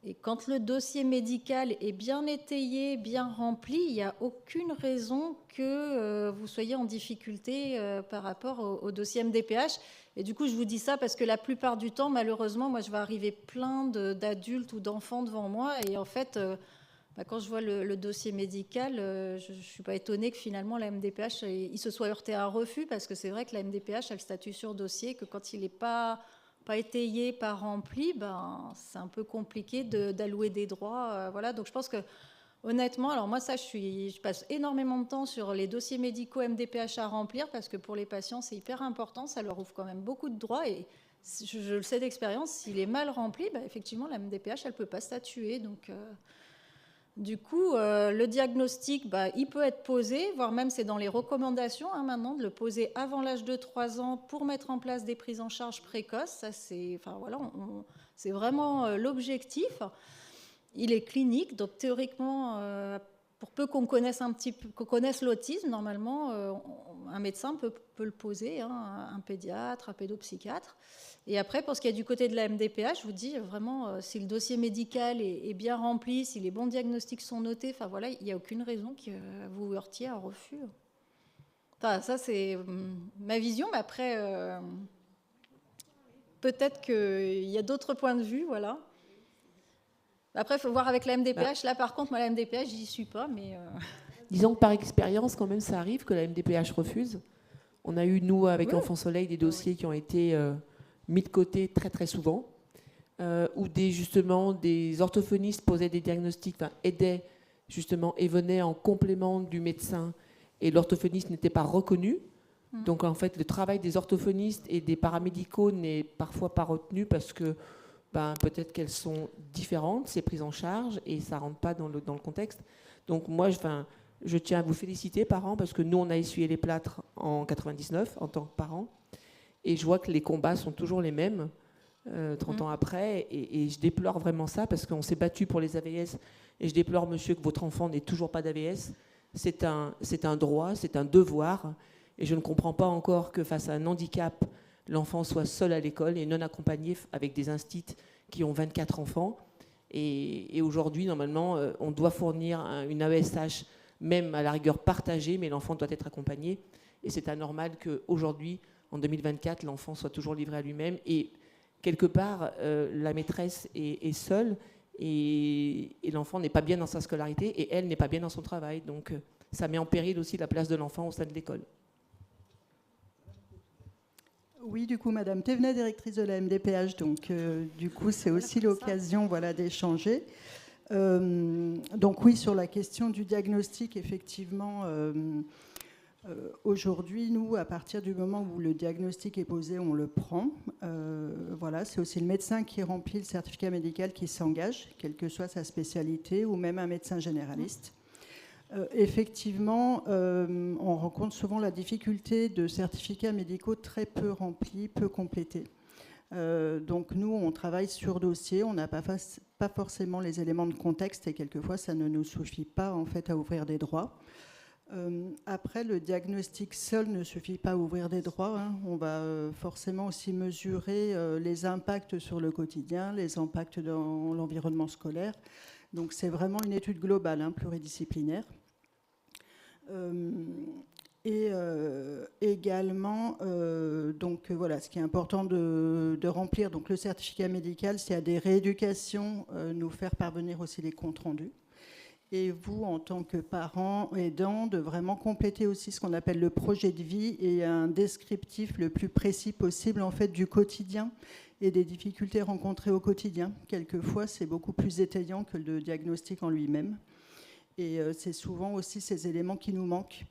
Et quand le dossier médical est bien étayé, bien rempli, il n'y a aucune raison que vous soyez en difficulté par rapport au dossier MDPH. Et du coup, je vous dis ça parce que la plupart du temps, malheureusement, moi, je vais arriver plein d'adultes ou d'enfants devant moi. Et en fait, quand je vois le dossier médical, je ne suis pas étonnée que finalement, la MDPH, il se soit heurté à un refus, parce que c'est vrai que la MDPH, elle statue sur dossier, que quand il n'est pas étayé, pas rempli, c'est un peu compliqué d'allouer des droits. Voilà. Donc je pense que, honnêtement, alors moi, ça, je passe énormément de temps sur les dossiers médicaux MDPH à remplir, parce que pour les patients, c'est hyper important, ça leur ouvre quand même beaucoup de droits. Et je le sais d'expérience, s'il est mal rempli, effectivement, la MDPH, elle ne peut pas statuer. Donc, du coup, le diagnostic, il peut être posé, voire même c'est dans les recommandations maintenant, de le poser avant l'âge de 3 ans pour mettre en place des prises en charge précoces. Ça, c'est vraiment l'objectif. Il est clinique, donc théoriquement, pour peu qu'on connaisse qu'on connaisse l'autisme, normalement, un médecin peut le poser, un pédiatre, un pédopsychiatre. Et après, pour ce qui est du côté de la MDPH, je vous dis vraiment, si le dossier médical est bien rempli, si les bons diagnostics sont notés, il n'y a aucune raison que vous heurtiez à un refus. Enfin, ça, c'est ma vision, mais après, peut-être qu'il y a d'autres points de vue, voilà. Après, il faut voir avec la MDPH. Là, par contre, moi, la MDPH, j'y suis pas, mais... Disons que par expérience, quand même, ça arrive que la MDPH refuse. On a eu, nous, avec Enfant Soleil, des dossiers qui ont été mis de côté très, très souvent, où justement, des orthophonistes posaient des diagnostics, aidaient, justement, et venaient en complément du médecin, et l'orthophoniste n'était pas reconnu. Donc, en fait, le travail des orthophonistes et des paramédicaux n'est parfois pas retenu parce que peut-être qu'elles sont différentes, ces prises en charge, et ça ne rentre pas dans le contexte. Donc moi, je tiens à vous féliciter, parents, parce que nous, on a essuyé les plâtres en 99, en tant que parents, et je vois que les combats sont toujours les mêmes, 30 ans après, et je déplore vraiment ça, parce qu'on s'est battu pour les AVS, et je déplore, monsieur, que votre enfant n'ait toujours pas d'AVS. C'est un droit, c'est un devoir, Et je ne comprends pas encore que face à un handicap, l'enfant soit seul à l'école et non accompagné avec des instituts qui ont 24 enfants. Et aujourd'hui, normalement, on doit fournir une AESH, même à la rigueur partagée, mais l'enfant doit être accompagné. Et c'est anormal qu'aujourd'hui, en 2024, l'enfant soit toujours livré à lui-même. Et quelque part, la maîtresse est seule et l'enfant n'est pas bien dans sa scolarité et elle n'est pas bien dans son travail. Donc ça met en péril aussi la place de l'enfant au sein de l'école. Oui, du coup, Madame Thévenet, directrice de la MDPH, donc du coup, c'est aussi l'occasion d'échanger. Donc oui, sur la question du diagnostic, effectivement, aujourd'hui, nous, à partir du moment où le diagnostic est posé, on le prend. Voilà, c'est aussi le médecin qui remplit le certificat médical qui s'engage, quelle que soit sa spécialité, ou même un médecin généraliste. Effectivement, on rencontre souvent la difficulté de certificats médicaux très peu remplis, peu complétés. Donc nous, on travaille sur dossier, on n'a pas forcément les éléments de contexte et quelquefois, ça ne nous suffit pas en fait à ouvrir des droits. Après, le diagnostic seul ne suffit pas à ouvrir des droits. Hein. On va forcément aussi mesurer les impacts sur le quotidien, les impacts dans l'environnement scolaire. Donc c'est vraiment une étude globale, hein, pluridisciplinaire. Également, donc voilà, ce qui est important de remplir, donc le certificat médical, c'est à des rééducations, nous faire parvenir aussi les comptes rendus. Et vous, en tant que parents aidants, de vraiment compléter aussi ce qu'on appelle le projet de vie et un descriptif le plus précis possible en fait du quotidien et des difficultés rencontrées au quotidien. Quelquefois, c'est beaucoup plus étayant que le diagnostic en lui-même. Et c'est souvent aussi ces éléments qui nous manquent.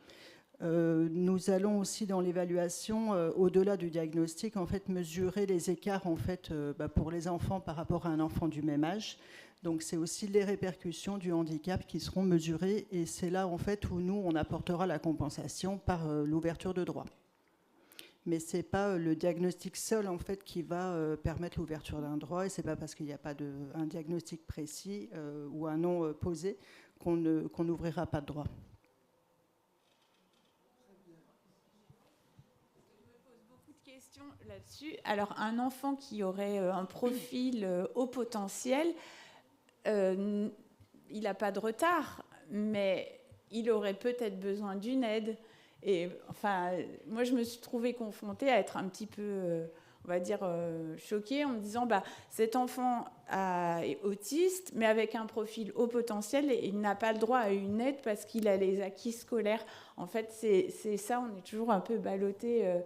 Nous allons aussi dans l'évaluation, au-delà du diagnostic, en fait, mesurer les écarts en fait, pour les enfants par rapport à un enfant du même âge. Donc c'est aussi les répercussions du handicap qui seront mesurées et c'est là en fait où nous on apportera la compensation par l'ouverture de droits. Mais c'est pas le diagnostic seul en fait qui va permettre l'ouverture d'un droit et c'est pas parce qu'il n'y a pas un diagnostic précis ou un nom posé qu'on n'ouvrira pas de droit. Là-dessus. Alors, un enfant qui aurait un profil haut potentiel, il n'a pas de retard, mais il aurait peut-être besoin d'une aide. Et enfin, moi, je me suis trouvée confrontée à être un petit peu, on va dire, choquée en me disant, cet enfant est autiste, mais avec un profil haut potentiel, et il n'a pas le droit à une aide parce qu'il a les acquis scolaires. En fait, c'est ça, on est toujours un peu ballotté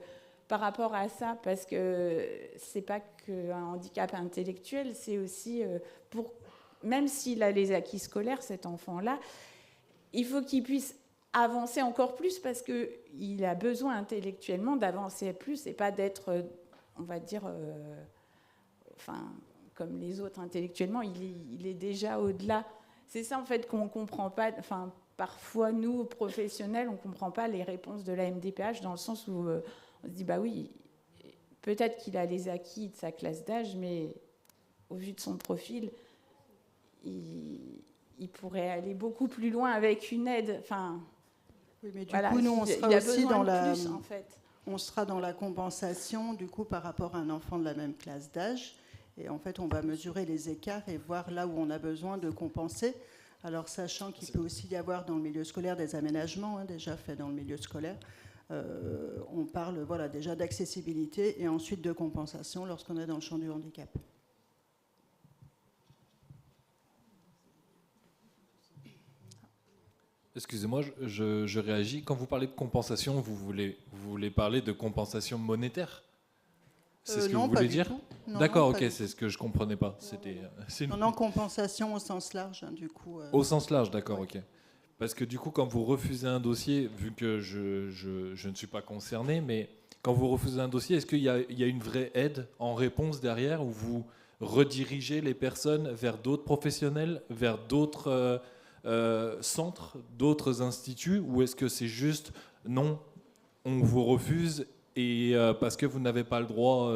par rapport à ça, parce que c'est pas qu'un handicap intellectuel, c'est aussi même s'il a les acquis scolaires, cet enfant-là, il faut qu'il puisse avancer encore plus parce qu'il a besoin intellectuellement d'avancer plus et pas d'être, on va dire, comme les autres intellectuellement, il est déjà au-delà. C'est ça en fait qu'on ne comprend pas. Enfin, parfois, nous, professionnels, on ne comprend pas les réponses de la MDPH dans le sens où on se dit, oui, peut-être qu'il a les acquis de sa classe d'âge, mais au vu de son profil, il pourrait aller beaucoup plus loin avec une aide. Enfin, oui, mais du coup, nous, on sera aussi on sera dans la compensation du coup par rapport à un enfant de la même classe d'âge. Et en fait, on va mesurer les écarts et voir là où on a besoin de compenser. Alors, sachant qu'il peut aussi y avoir dans le milieu scolaire des aménagements déjà faits dans le milieu scolaire. On parle déjà d'accessibilité et ensuite de compensation lorsqu'on est dans le champ du handicap. Excusez-moi, je réagis. Quand vous parlez de compensation, vous voulez parler de compensation monétaire ? C'est ce que vous voulez dire ? D'accord, ok, c'est ce que je ne comprenais pas. Non, compensation au sens large, du coup. Au sens large, d'accord, ok. Parce que du coup, quand vous refusez un dossier, vu que je ne suis pas concerné, mais quand vous refusez un dossier, est-ce qu'il y a une vraie aide en réponse derrière où vous redirigez les personnes vers d'autres professionnels, vers d'autres centres, d'autres instituts, ou est-ce que c'est juste non, on vous refuse et parce que vous n'avez pas le droit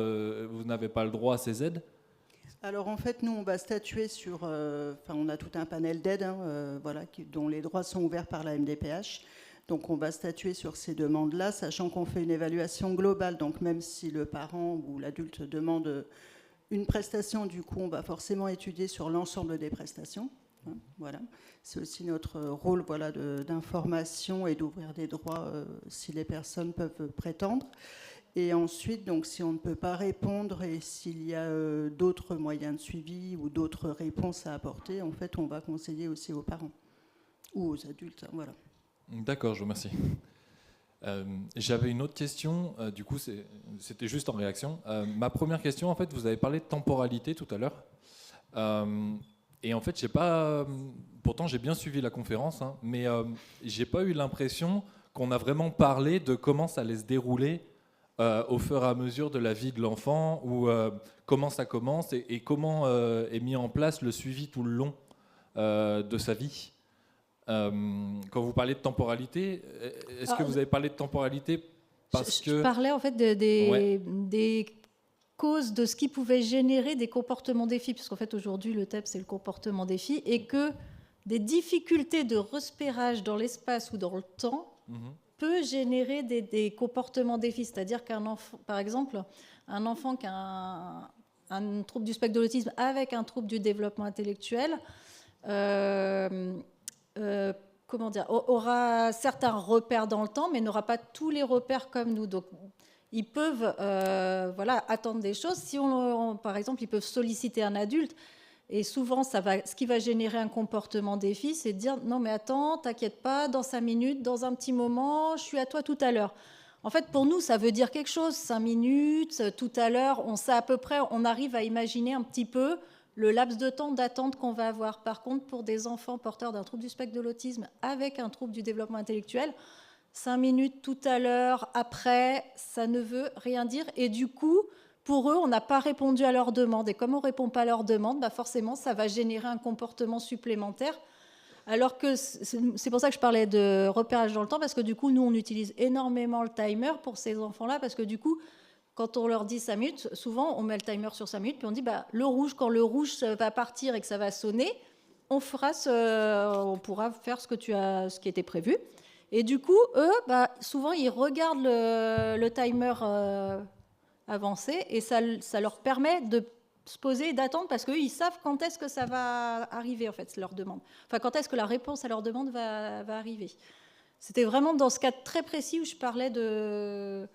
à ces aides ? Alors en fait, nous, on va statuer sur... on a tout un panel d'aides dont les droits sont ouverts par la MDPH. Donc on va statuer sur ces demandes-là, sachant qu'on fait une évaluation globale. Donc même si le parent ou l'adulte demande une prestation, du coup on va forcément étudier sur l'ensemble des prestations. Voilà. C'est aussi notre rôle, voilà, d'information et d'ouvrir des droits si les personnes peuvent prétendre. Et ensuite, donc, si on ne peut pas répondre et s'il y a d'autres moyens de suivi ou d'autres réponses à apporter, en fait, on va conseiller aussi aux parents ou aux adultes. Voilà. D'accord, je vous remercie. J'avais une autre question, du coup c'était juste en réaction. Ma première question, en fait, vous avez parlé de temporalité tout à l'heure. Et en fait, pourtant j'ai bien suivi la conférence, hein, mais j'ai pas eu l'impression qu'on a vraiment parlé de comment ça allait se dérouler au fur et à mesure de la vie de l'enfant, ou comment ça commence et comment est mis en place le suivi tout le long de sa vie. Quand vous parlez de temporalité, est-ce que vous avez parlé de temporalité parce que... Je parlais en fait des causes de ce qui pouvait générer des comportements défis, puisqu'en fait aujourd'hui le thème c'est le comportement défi, et que des difficultés de repérage dans l'espace ou dans le temps peut générer des comportements défis. C'est-à-dire qu'un enfant, par exemple, un enfant qui a un trouble du spectre de l'autisme avec un trouble du développement intellectuel, comment dire, aura certains repères dans le temps, mais n'aura pas tous les repères comme nous. Donc, ils peuvent attendre des choses. Si par exemple, ils peuvent solliciter un adulte, et souvent, ce qui va générer un comportement défi, c'est de dire « Non, mais attends, t'inquiète pas, dans 5 minutes, dans un petit moment, je suis à toi tout à l'heure ». En fait, pour nous, ça veut dire quelque chose. 5 minutes, tout à l'heure, on sait à peu près, on arrive à imaginer un petit peu le laps de temps d'attente qu'on va avoir. Par contre, pour des enfants porteurs d'un trouble du spectre de l'autisme avec un trouble du développement intellectuel, 5 minutes tout à l'heure, après, ça ne veut rien dire. Et du coup, pour eux, on n'a pas répondu à leur demande. Et comme on ne répond pas à leur demande, forcément, ça va générer un comportement supplémentaire. Alors que c'est pour ça que je parlais de repérage dans le temps, parce que du coup, nous, on utilise énormément le timer pour ces enfants-là, parce que du coup, quand on leur dit 5 minutes, souvent, on met le timer sur 5 minutes, puis on dit, le rouge, quand le rouge va partir et que ça va sonner, on pourra faire ce qui était prévu. Et du coup, eux, souvent, ils regardent le timer avancer, et ça leur permet de se poser et d'attendre, parce qu'eux, ils savent quand est-ce que ça va arriver, en fait, leur demande. Enfin, quand est-ce que la réponse à leur demande va arriver. C'était vraiment dans ce cas très précis où je parlais de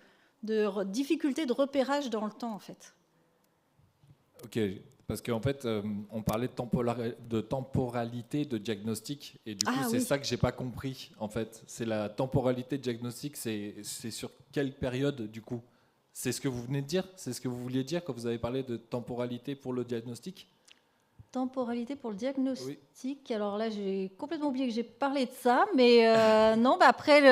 difficultés de repérage dans le temps, en fait. Ok, parce qu'en fait, on parlait de temporalité de diagnostic, et du coup, c'est ça que j'ai pas compris, en fait. C'est la temporalité de diagnostic, c'est sur quelle période, du coup? C'est ce que vous venez de dire? C'est ce que vous vouliez dire quand vous avez parlé de temporalité pour le diagnostic? Temporalité pour le diagnostic. Oui. Alors là, j'ai complètement oublié que j'ai parlé de ça, mais non, après,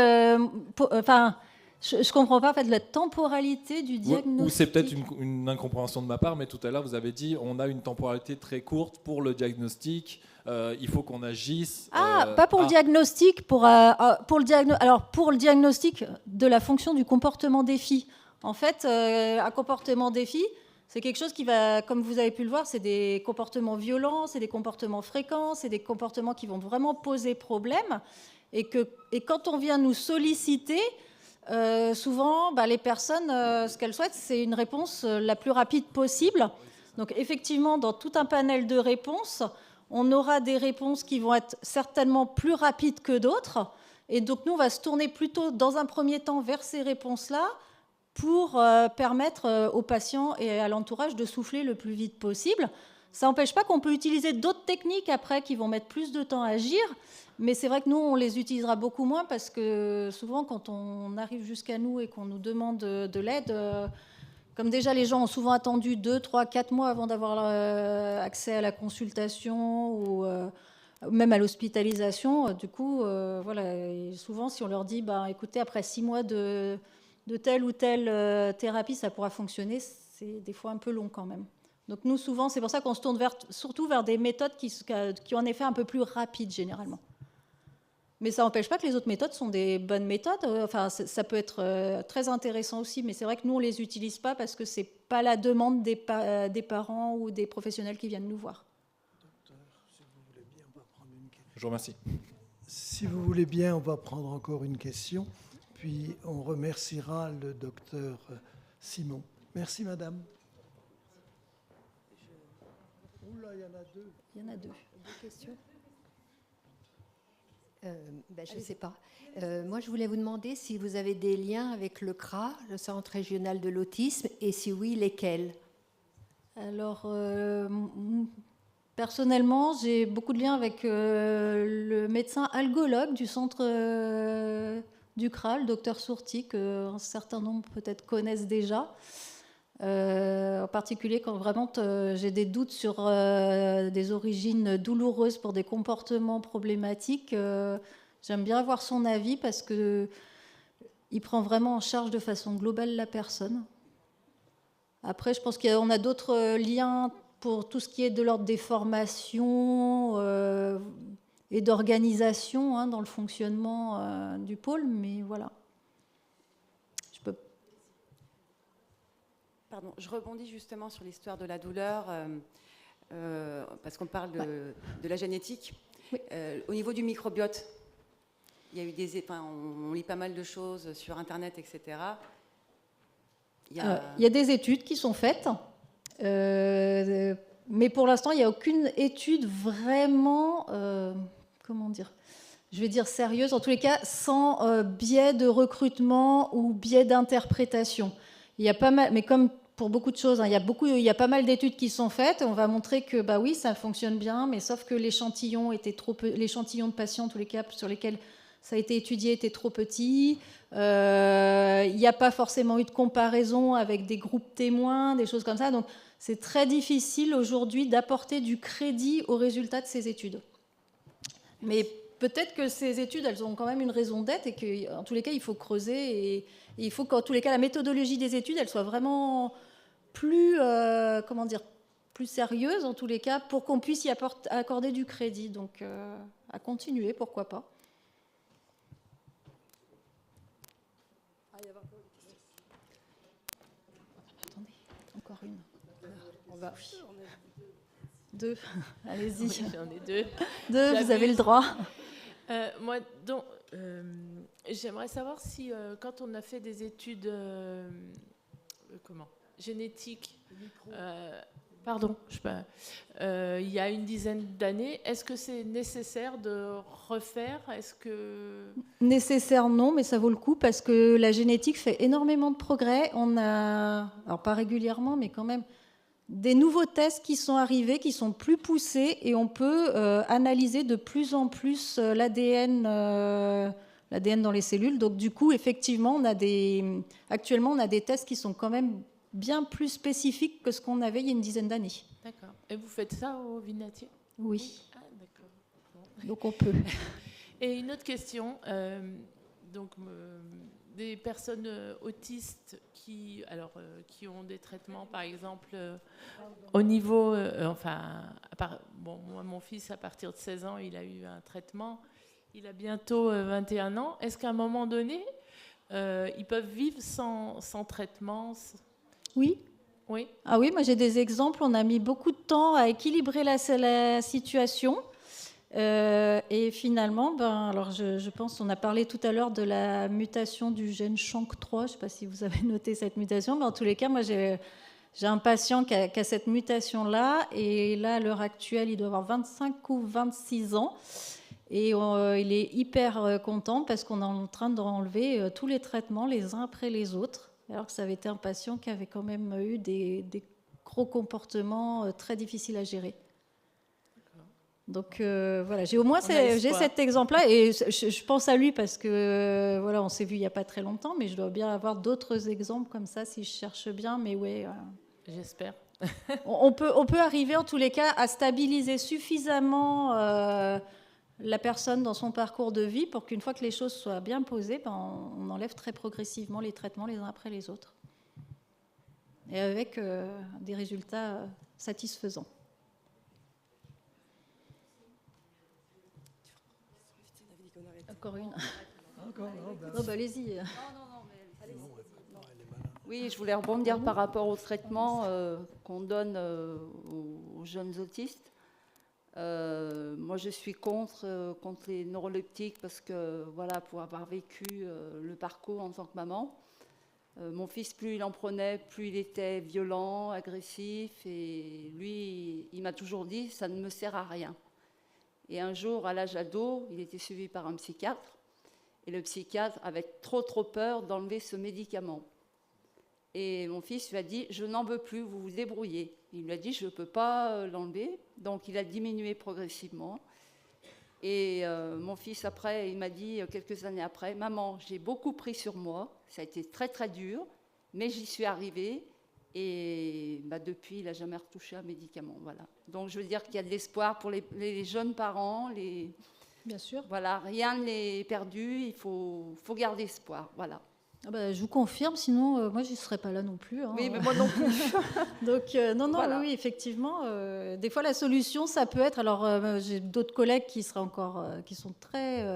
je ne comprends pas en fait la temporalité du diagnostic. Ou c'est peut-être une incompréhension de ma part, mais tout à l'heure, vous avez dit on a une temporalité très courte pour le diagnostic, il faut qu'on agisse. Pas pour le diagnostic, pour le diagnostic de la fonction du comportement défi. En fait, un comportement défi, c'est quelque chose qui va, comme vous avez pu le voir, c'est des comportements violents, c'est des comportements fréquents, c'est des comportements qui vont vraiment poser problème. Et quand on vient nous solliciter, souvent, les personnes, ce qu'elles souhaitent, c'est une réponse la plus rapide possible. Donc, effectivement, dans tout un panel de réponses, on aura des réponses qui vont être certainement plus rapides que d'autres. Et donc, nous, on va se tourner plutôt, dans un premier temps, vers ces réponses-là, pour permettre aux patients et à l'entourage de souffler le plus vite possible. Ça n'empêche pas qu'on peut utiliser d'autres techniques après qui vont mettre plus de temps à agir, mais c'est vrai que nous, on les utilisera beaucoup moins parce que souvent, quand on arrive jusqu'à nous et qu'on nous demande de l'aide, comme déjà les gens ont souvent attendu 2, 3, 4 mois avant d'avoir accès à la consultation ou même à l'hospitalisation, du coup, et souvent, si on leur dit, écoutez, après 6 mois de telle ou telle thérapie, ça pourra fonctionner, c'est des fois un peu long quand même. Donc nous, souvent, c'est pour ça qu'on se tourne surtout vers des méthodes qui ont un effet un peu plus rapide, généralement. Mais ça n'empêche pas que les autres méthodes sont des bonnes méthodes. Enfin, ça peut être très intéressant aussi, mais c'est vrai que nous, on ne les utilise pas parce que ce n'est pas la demande des parents ou des professionnels qui viennent nous voir. Je vous remercie. Si vous voulez bien, on va prendre encore une question, puis on remerciera le docteur Simon. Merci, madame. Oula, il y en a deux. Il y en a deux. Deux questions. Je ne sais pas. Moi, je voulais vous demander si vous avez des liens avec le CRA, le Centre régional de l'autisme, et si oui, lesquels? Alors, personnellement, j'ai beaucoup de liens avec le médecin algologue du centre du CRA, le docteur Sourti, qu'un certain nombre peut-être connaissent déjà. En particulier quand vraiment j'ai des doutes sur des origines douloureuses pour des comportements problématiques. J'aime bien avoir son avis parce qu'il prend vraiment en charge de façon globale la personne. Après, je pense qu'on a d'autres liens pour tout ce qui est de l'ordre des formations et d'organisation dans le fonctionnement du pôle, mais voilà. Pardon, je rebondis justement sur l'histoire de la douleur, parce qu'on parle de la génétique. Oui. Au niveau du microbiote, il y a eu on lit pas mal de choses sur Internet, etc. Il y a des études qui sont faites, mais pour l'instant, il n'y a aucune étude vraiment, je vais dire sérieuse, en tous les cas, sans biais de recrutement ou biais d'interprétation. Il y a pas mal, mais comme pour beaucoup de choses, il y a pas mal d'études qui sont faites. On va montrer que oui, ça fonctionne bien, mais sauf que l'échantillon de patients, en tous les cas, sur lesquels ça a été étudié, était trop petit. Il n'y a pas forcément eu de comparaison avec des groupes témoins, des choses comme ça. Donc, c'est très difficile aujourd'hui d'apporter du crédit aux résultats de ces études. Mais peut-être que ces études, elles ont quand même une raison d'être et qu'en tous les cas, il faut creuser et il faut qu'en tous les cas, la méthodologie des études, elle soit vraiment plus, plus sérieuse, en tous les cas, pour qu'on puisse y accorder du crédit. Donc, à continuer, pourquoi pas. Attendez, encore une. On va... Deux, allez-y. Oui, j'en ai deux. Deux, vous avez le droit. Moi, donc, j'aimerais savoir si, quand on a fait des études génétiques, il y a une dizaine d'années, est-ce que c'est nécessaire de refaire? Nécessaire, non, mais ça vaut le coup parce que la génétique fait énormément de progrès. On a, alors pas régulièrement, mais quand même, des nouveaux tests qui sont arrivés, qui sont plus poussés, et on peut analyser de plus en plus l'ADN dans les cellules. Donc du coup, effectivement, actuellement, on a des tests qui sont quand même bien plus spécifiques que ce qu'on avait il y a une dizaine d'années. D'accord. Et vous faites ça au Vinatier? Oui. Ah, d'accord. Bon. Donc on peut. Et une autre question, des personnes autistes qui ont des traitements, par exemple, au niveau... moi, mon fils, à partir de 16 ans, il a eu un traitement. Il a bientôt 21 ans. Est-ce qu'à un moment donné, ils peuvent vivre sans traitement? Oui. Oui. Ah oui, moi j'ai des exemples. On a mis beaucoup de temps à équilibrer la situation. Et finalement, alors je pense, on a parlé tout à l'heure de la mutation du gène SHANK3. Je ne sais pas si vous avez noté cette mutation, mais en tous les cas, moi j'ai un patient qui a cette mutation-là. Et là, à l'heure actuelle, il doit avoir 25 ou 26 ans. Et il est hyper content parce qu'on est en train d'enlever tous les traitements les uns après les autres. Alors que ça avait été un patient qui avait quand même eu des gros comportements très difficiles à gérer. Donc voilà, j'ai cet exemple-là et je pense à lui parce que voilà, on s'est vu il n'y a pas très longtemps, mais je dois bien avoir d'autres exemples comme ça si je cherche bien. Mais ouais, j'espère. on peut arriver en tous les cas à stabiliser suffisamment la personne dans son parcours de vie pour qu'une fois que les choses soient bien posées, on enlève très progressivement les traitements les uns après les autres. Et avec des résultats satisfaisants. Encore une. Allez-y. Oui, je voulais rebondir par rapport au traitement qu'on donne aux jeunes autistes. Moi, je suis contre les neuroleptiques parce que, voilà, pour avoir vécu le parcours en tant que maman, mon fils, plus il en prenait, plus il était violent, agressif. Et lui, il m'a toujours dit, ça ne me sert à rien. Et un jour, à l'âge ado, il était suivi par un psychiatre. Et le psychiatre avait trop peur d'enlever ce médicament. Et mon fils lui a dit, je n'en veux plus, vous vous débrouillez. Il lui a dit, je ne peux pas l'enlever. Donc il a diminué progressivement. Et mon fils, après, il m'a dit, quelques années après, maman, j'ai beaucoup pris sur moi, ça a été très très dur, mais j'y suis arrivée. Et depuis, il n'a jamais retouché un médicament. Voilà. Donc je veux dire qu'il y a de l'espoir pour les jeunes parents. Bien sûr. Voilà, rien n'est perdu, il faut garder espoir. Voilà. Ah bah, je vous confirme, sinon moi je ne serais pas là non plus. Hein. Oui, mais moi non plus. Donc non, Voilà. oui, effectivement, des fois la solution, ça peut être. Alors j'ai d'autres collègues qui seraient encore, qui sont très,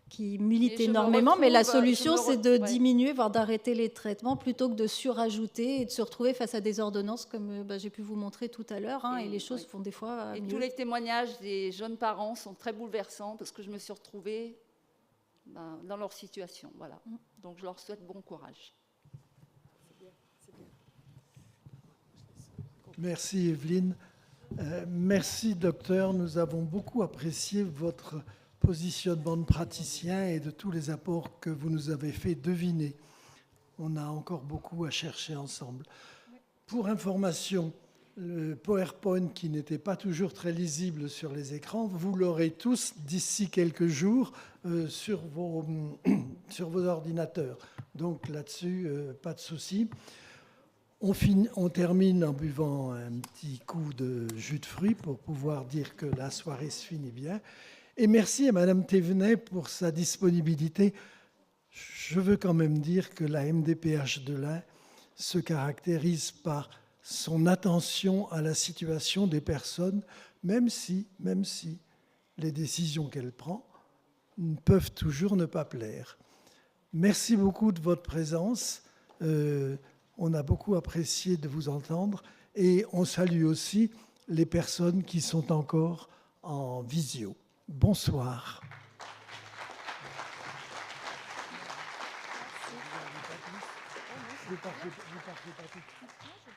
qui militent Et je me énormément, mais la retrouve- solution, je me c'est de retrouve- ouais. diminuer, voire d'arrêter les traitements, plutôt que de surajouter et de se retrouver face à des ordonnances, comme j'ai pu vous montrer tout à l'heure. Hein, et les choses font des fois Et mieux. tous les témoignages des jeunes parents sont très bouleversants parce que je me suis retrouvée dans leur situation. Voilà. Donc je leur souhaite bon courage. Merci Evelyne. Merci docteur. Nous avons beaucoup apprécié votre positionnement de praticien et de tous les apports que vous nous avez fait deviner. On a encore beaucoup à chercher ensemble. Pour information, le PowerPoint qui n'était pas toujours très lisible sur les écrans, vous l'aurez tous d'ici quelques jours sur vos ordinateurs. Donc là-dessus, pas de souci. On termine en buvant un petit coup de jus de fruits pour pouvoir dire que la soirée se finit bien. Et merci à Madame Thévenet pour sa disponibilité. Je veux quand même dire que la MDPH de l'Ain se caractérise par son attention à la situation des personnes, même si les décisions qu'elle prend peuvent toujours ne pas plaire. Merci beaucoup de votre présence. On a beaucoup apprécié de vous entendre et on salue aussi les personnes qui sont encore en visio. Bonsoir. Vous partez pas tout de suite.